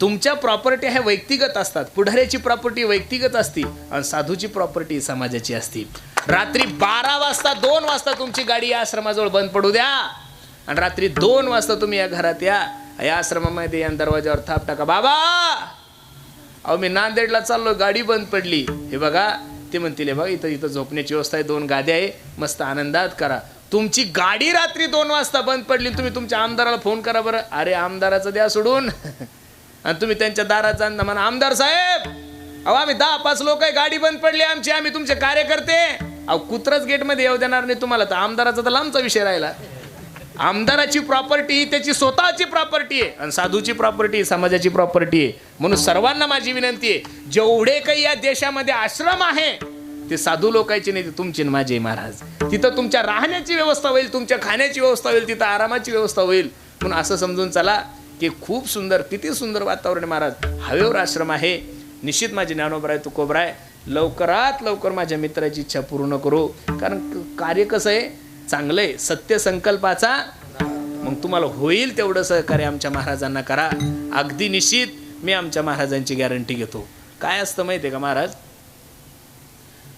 A: तुमच्या प्रॉपर्टी ह्या व्यक्तिगत असतात. पुढाऱ्याची प्रॉपर्टी व्यक्तिगत असती आणि साधूची प्रॉपर्टी समाजाची असती. रात्री 12 वाजता 2 वाजता तुमची गाडी या आश्रमाजवळ बंद पडू द्या आणि रात्री 2 वाजता तुम्ही या घरात या आश्रमामध्ये या दरवाजावर थाप टाका, बाबा अहो मी नांदेडला चाललो, गाडी बंद पडली. हे बघा, ते म्हणतील बघा इथं झोपण्याची व्यवस्था आहे, 2 गाद्या आहे, मस्त आनंदात करा. तुमची गाडी रात्री 2 वाजता बंद पडली, तुम्ही तुमच्या आमदाराला फोन करा बरं. अरे आमदाराचं द्या सोडून आणि तुम्ही त्यांच्या दारात जा म्हणा, आमदार साहेब अहो आम्ही 10-5 लोक आहे, गाडी बंद पडली आमची, आम्ही तुमचे कार्यकर्ते. अहो कुत्रच गेटमध्ये येऊ देणार नाही तुम्हाला, तर आमदाराचा तर लांबचा विषय राहिला. आमदाराची प्रॉपर्टी ही त्याची स्वतःची प्रॉपर्टी आहे आणि साधूची प्रॉपर्टी समाजाची प्रॉपर्टी आहे. म्हणून सर्वांना माझी विनंती आहे, जेवढे काही या देशामध्ये आश्रम आहे ते साधू लोकांची नाही, ते तुमची आणि माझी महाराज. तिथं तुमच्या राहण्याची व्यवस्था होईल, तुमच्या खाण्याची व्यवस्था होईल, तिथं आरामाची व्यवस्था होईल. म्हणून असं समजून चला की खूप सुंदर, किती सुंदर वातावरण आहे महाराज. हवेवर आश्रम आहे. निश्चित माझे ज्ञानोबराय तुकोबराय लवकरात लवकर माझ्या मित्राची इच्छा पूर्ण करू. कारण कार्य कसं आहे, चांगलं आहे, सत्य संकल्पाचा. मग तुम्हाला होईल तेवढं सहकार्य आमच्या महाराजांना करा. अगदी निश्चित मी आमच्या महाराजांची गॅरंटी घेतो. काय असतं माहिती आहे का महाराज,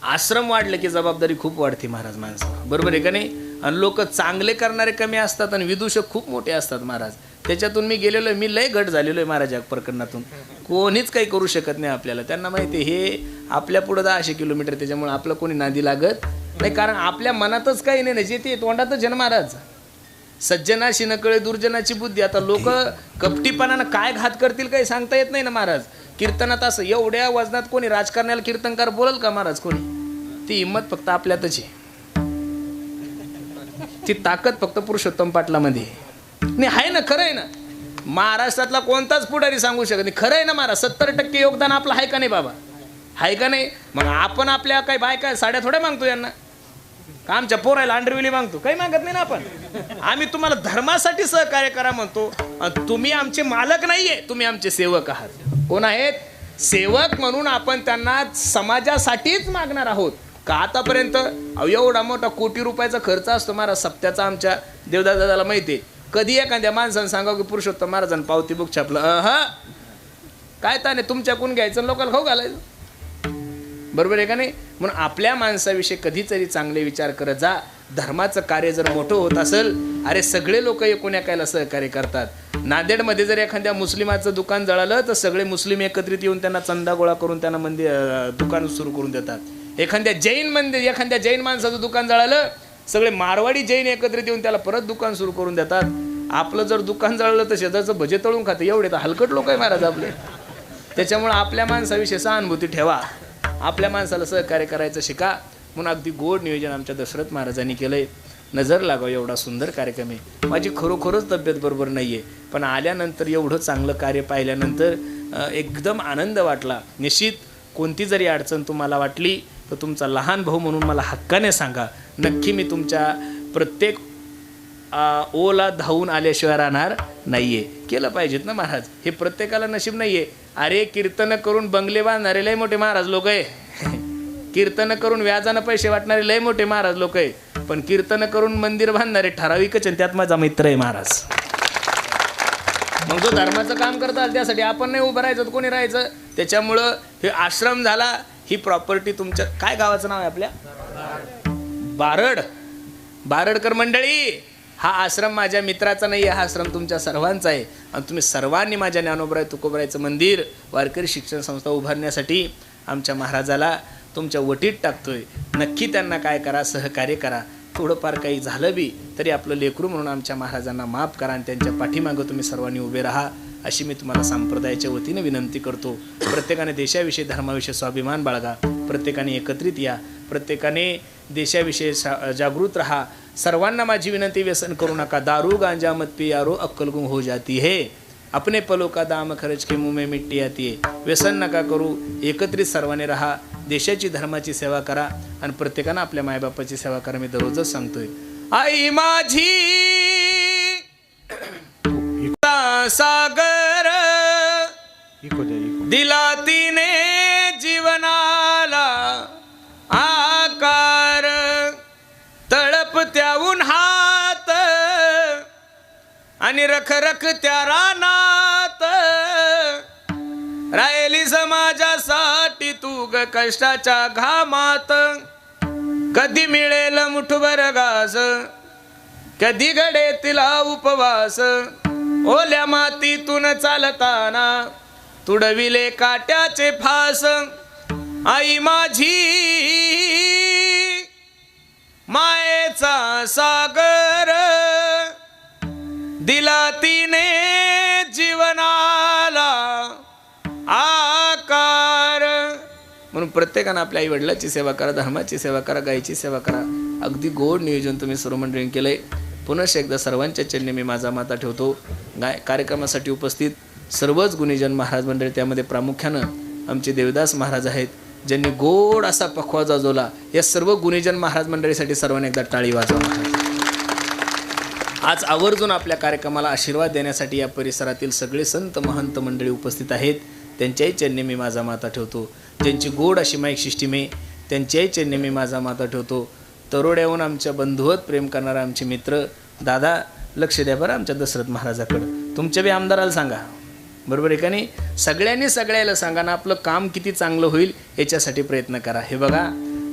A: आश्रम वाढले की जबाबदारी खूप वाढते महाराज माणसाला, बरोबर आहे का नाही. आणि लोक चांगले करणारे कमी असतात आणि विदूषक खूप मोठे असतात महाराज. त्याच्यातून मी गेलेलो आहे, मी लय गट झालेलो आहे महाराज. या प्रकरणातून कोणीच काही करू शकत नाही आपल्याला. त्यांना माहिती आहे हे आपल्या पुढं 10 किलोमीटर, त्याच्यामुळे आपलं कोणी नादी लागत नाही. कारण आपल्या मनातच काही नाही, जे ते तोंडातच जन महाराज. सज्जनाशी नकळे दुर्जनाची बुद्धी. आता लोक कपटीपणानं काय घात करतील काही सांगता येत नाही ना महाराज. कीर्तनात असं एवढ्या वजनात कोणी राजकारण्याला कीर्तनकार बोलल का महाराज कोणी. ती हिंमत फक्त आपल्यातच आहे, ती ताकद फक्त पुरुषोत्तम पाटलामध्ये नाही आहे ना. खरं आहे ना, महाराष्ट्रातला कोणताच पुढारी सांगू शकत नाही. खरं आहे ना महाराज, 70% योगदान आपलं आहे का नाही बाबा, आहे का नाही. मग आपण आपल्या काही बायका साड्या थोड्या मागतो यांना, का आमच्या पोरायला अंडरविली मागतो, काही मागत नाही ना आपण. आम्ही तुम्हाला धर्मासाठी सहकार्य करा म्हणतो. तुम्ही आमचे मालक नाहीये, तुम्ही आमचे सेवक आहात. कोण आहेत? सेवक म्हणून आपण त्यांना समाजासाठीच मागणार आहोत. का आतापर्यंत एवढा मोठा कोटी रुपयाचा खर्च असतो महाराज सप्त्याचा. आमच्या देवदादाला माहिती आहे. कधी एखाद्या माणसानं सांगावं की पुरुषोत्तम महाराजांनी पावती बुक छापलं, काय ताने तुमच्याकडून घ्यायचं लोकांना खाऊ घालायचं, बरोबर आहे का नाही. म्हणून आपल्या माणसाविषयी कधीतरी चांगले विचार करत जा. धर्माचं कार्य जर मोठं होत असेल, अरे सगळे लोक एकूण एकायला सहकार्य करतात. नांदेडमध्ये जर एखाद्या मुस्लिमाचं दुकान जळालं तर सगळे मुस्लिम एकत्रित येऊन त्यांना चंदा गोळा करून त्यांना दुकान सुरू करून देतात. एखाद्या जैन माणसाचं दुकान जळालं, सगळे मारवाडी जैन एकत्रित येऊन त्याला परत दुकान सुरू करून देतात. आपलं जर दुकान जळलं तर शेजारचं भजे तळून खातं. एवढे तर हलकट लोक आहे महाराज आपले. त्याच्यामुळे आपल्या माणसाविषयी सहानुभूती ठेवा, आपल्या माणसाला सहकार्य करायचं शिका. म्हणून अगदी गोड नियोजन आमच्या दशरथ महाराजांनी केलंय. नजर लागावं एवढा सुंदर कार्यक्रम आहे. माझी खरोखरच तब्येत बरोबर नाही आहे, पण आल्यानंतर एवढं चांगलं कार्य पाहिल्यानंतर एकदम आनंद वाटला. निश्चित कोणती जरी अडचण तुम्हाला वाटली तर तुमचा लहान भाऊ म्हणून मला हक्काने सांगा. नक्की मी तुमच्या प्रत्येक ओला धावून आल्याशिवाय राहणार नाहीये. केलं पाहिजेत ना महाराज, हे प्रत्येकाला नशीब नाहीये. अरे कीर्तन करून बंगले बांधणारे लय मोठे महाराज लोक आहे. कीर्तन करून व्याजानं पैसे वाटणारे लय मोठे महाराज लोक आहे. पण कीर्तन करून मंदिर बांधणारे ठराविकच, आणि त्यात माझा मित्र आहे महाराज. मग जो धर्माचं काम करतात त्यासाठी आपण नाही उभं राहायचं, कोणी राहायचं. त्याच्यामुळं हे आश्रम झाला, ही प्रॉपर्टी तुमच्या काय गावाचं नाव आहे आपल्या बारडकर मंडळी. हा आश्रम माझ्या मित्राचा नाही आहे, हा आश्रम तुमच्या सर्वांचा आहे. आणि तुम्ही सर्वांनी माझ्या ज्ञानोबराय तुकोबरायचं मंदिर वारकरी शिक्षण संस्था उभारण्यासाठी आमच्या महाराजाला तुमच्या वटीत टाकतोय. नक्की त्यांना काय करा, सहकार्य करा. थोडंफार काही झालं बी तरी आपलं लेकरू म्हणून आमच्या महाराजांना माफ करा आणि त्यांच्या पाठीमागं तुम्ही सर्वांनी उभे राहा, अशी मी तुम्हाला संप्रदायाच्या वतीने विनंती करतो. प्रत्येकाने देशाविषयी धर्माविषयी स्वाभिमान बाळगा, प्रत्येकाने एकत्रित या, प्रत्येकाने देशाविषयी जागृत रहा. सर्वांना माझी विनंती, व्यसन करू नका. दारू गांजा मत पियारो अक्कल गुम हो जाती है, अपने पलों का दाम खर्च के मुंह में मिट्टी आती है. व्यसन नका करू, एकत्रित सर्वांनी राहा, देशाची धर्माची सेवा करा आणि प्रत्येकानं आपल्या मायबापाची सेवा करा. मी दररोजच सांगतोय. आई माझी सागर दिला तिने जीवनाला आकार, तळपत्या उन्हात आणि रखरख त्या रानात, राहिली समाजासाठी तू ग कष्टाच्या घामात. कधी मिळेल मुठभर घास, कधी घडे तिला उपवास, ओल्या मातीतून चालताना तुडविले काट्याचे फास. आई माझी मायेचा सागर दिला तिने जीवनाला आकार. म्हणून प्रत्येकानं आपल्या आई वडिलाची सेवा करा, धर्माची सेवा करा, गायीची सेवा करा. अगदी गोड नियोजन तुम्ही सर्व मंडळींनी केलंय. पुनश्च एकदा सर्वांच्या चरणी मी माझा माता ठेवतो. कार्यक्रमासाठी उपस्थित सर्वच गुणीजन महाराज मंडळी, त्यामध्ये प्रामुख्यानं आमचे देवदास महाराज आहेत, ज्यांनी गोड असा पखवा जाजवला. या सर्व गुणीजन महाराज मंडळीसाठी सर्वांनी एकदा टाळी वाजवा. आज आवर्जून आपल्या कार्यक्रमाला आशीर्वाद देण्यासाठी या परिसरातील सगळे संत महंत मंडळी उपस्थित आहेत. त्यांच्याही चरणी मी माझा माता ठेवतो. ज्यांची गोड अशी माईक सिस्टीम आहे, त्यांच्याही चरणी मी माझा माता ठेवतो. तरोड्याहून आमच्या बंधुवत प्रेम करणारा आमचे मित्र दादा, लक्ष द्या बरं आमच्या दशरथ महाराजाकडं. तुमच्या बी आमदाराला सांगा, बरोबर आहे का नाही? सगळ्यांनी सगळ्याला सांगा ना, आपलं काम किती चांगलं होईल याच्यासाठी प्रयत्न करा. हे बघा,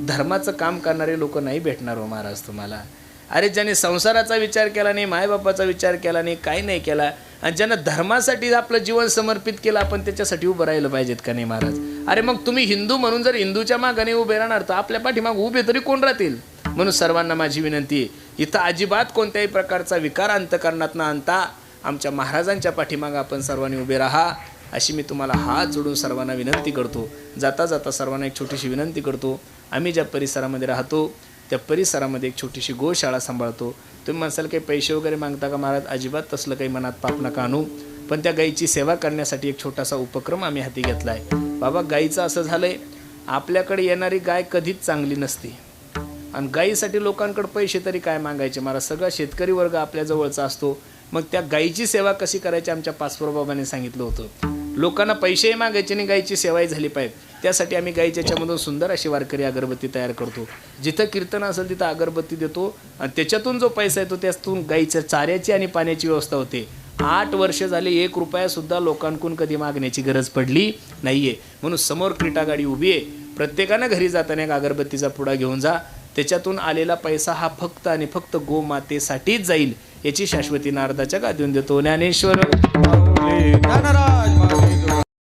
A: धर्माचं काम करणारे लोक नाही भेटणार हो महाराज तुम्हाला. अरे ज्याने संसाराचा विचार केला नाही, मायबापाचा विचार केला नाही, काही नाही केला, आणि ज्यानं धर्मासाठी आपलं जीवन समर्पित केलं, आपण त्याच्यासाठी उभं राहिलं पाहिजेत का नाही महाराज? अरे मग तुम्ही हिंदू म्हणून जर हिंदूच्या मागाने उभे राहणार तर आपल्या पाठीमाग उभे तरी कोण राहतील? म्हणून सर्वांना माझी विनंती आहे, इथं अजिबात कोणत्याही प्रकारचा विकार अंतकरणात न आणता आमच्या महाराजांच्या पाठीमागं आपण सर्वांनी उभे राहा, अशी मी तुम्हाला हात जोडून सर्वांना विनंती करतो. जाता जाता सर्वांना एक छोटीशी विनंती करतो. आम्ही ज्या परिसरामध्ये राहतो त्या परिसरामध्ये एक छोटीशी गोशाळा सांभाळतो. तुम्ही म्हणसाल काही पैसे वगैरे मागता का महाराज? अजिबात तसलं काही मनात पाप नका आणू, पण त्या गायीची सेवा करण्यासाठी एक छोटासा उपक्रम आम्ही हाती घेतला आहे. बाबा, गायीचं असं झालं आहे, आपल्याकडे येणारी गाय कधीच चांगली नसते, आणि गायीसाठी लोकांकडे पैसे तरी काय मागायचे महाराज? सगळा शेतकरी वर्ग आपल्याजवळचा असतो. मग त्या गायीची सेवा कशी करायची आमच्या पाचपुरा बाबांनी सांगितलं होतं. लोकांना पैसेही मागायचे आणि गायीची सेवाही झाली पाहिजे. त्यासाठी आम्ही गायीच्या याच्यामधून सुंदर अशी वारकरी अगरबत्ती तयार करतो. जिथं कीर्तन असेल तिथं अगरबत्ती देतो, आणि त्याच्यातून जो पैसा येतो त्यातून गायीच्या चाऱ्याची आणि पाण्याची व्यवस्था होते. 8 वर्ष झाले 1 रुपयासुद्धा लोकांकडून कधी मागण्याची गरज पडली नाही आहे. म्हणून समोर क्रीटा गाडी उभी आहे, प्रत्येकानं घरी जाताना एक अगरबत्तीचा पुडा घेऊन जा. त्याच्यातून आलेला पैसा हा फक्त आणि फक्त गोमातेसाठीच जाईल, याची शाश्वती नारदाच्या गादीवर देतो. ज्ञानेश्वर.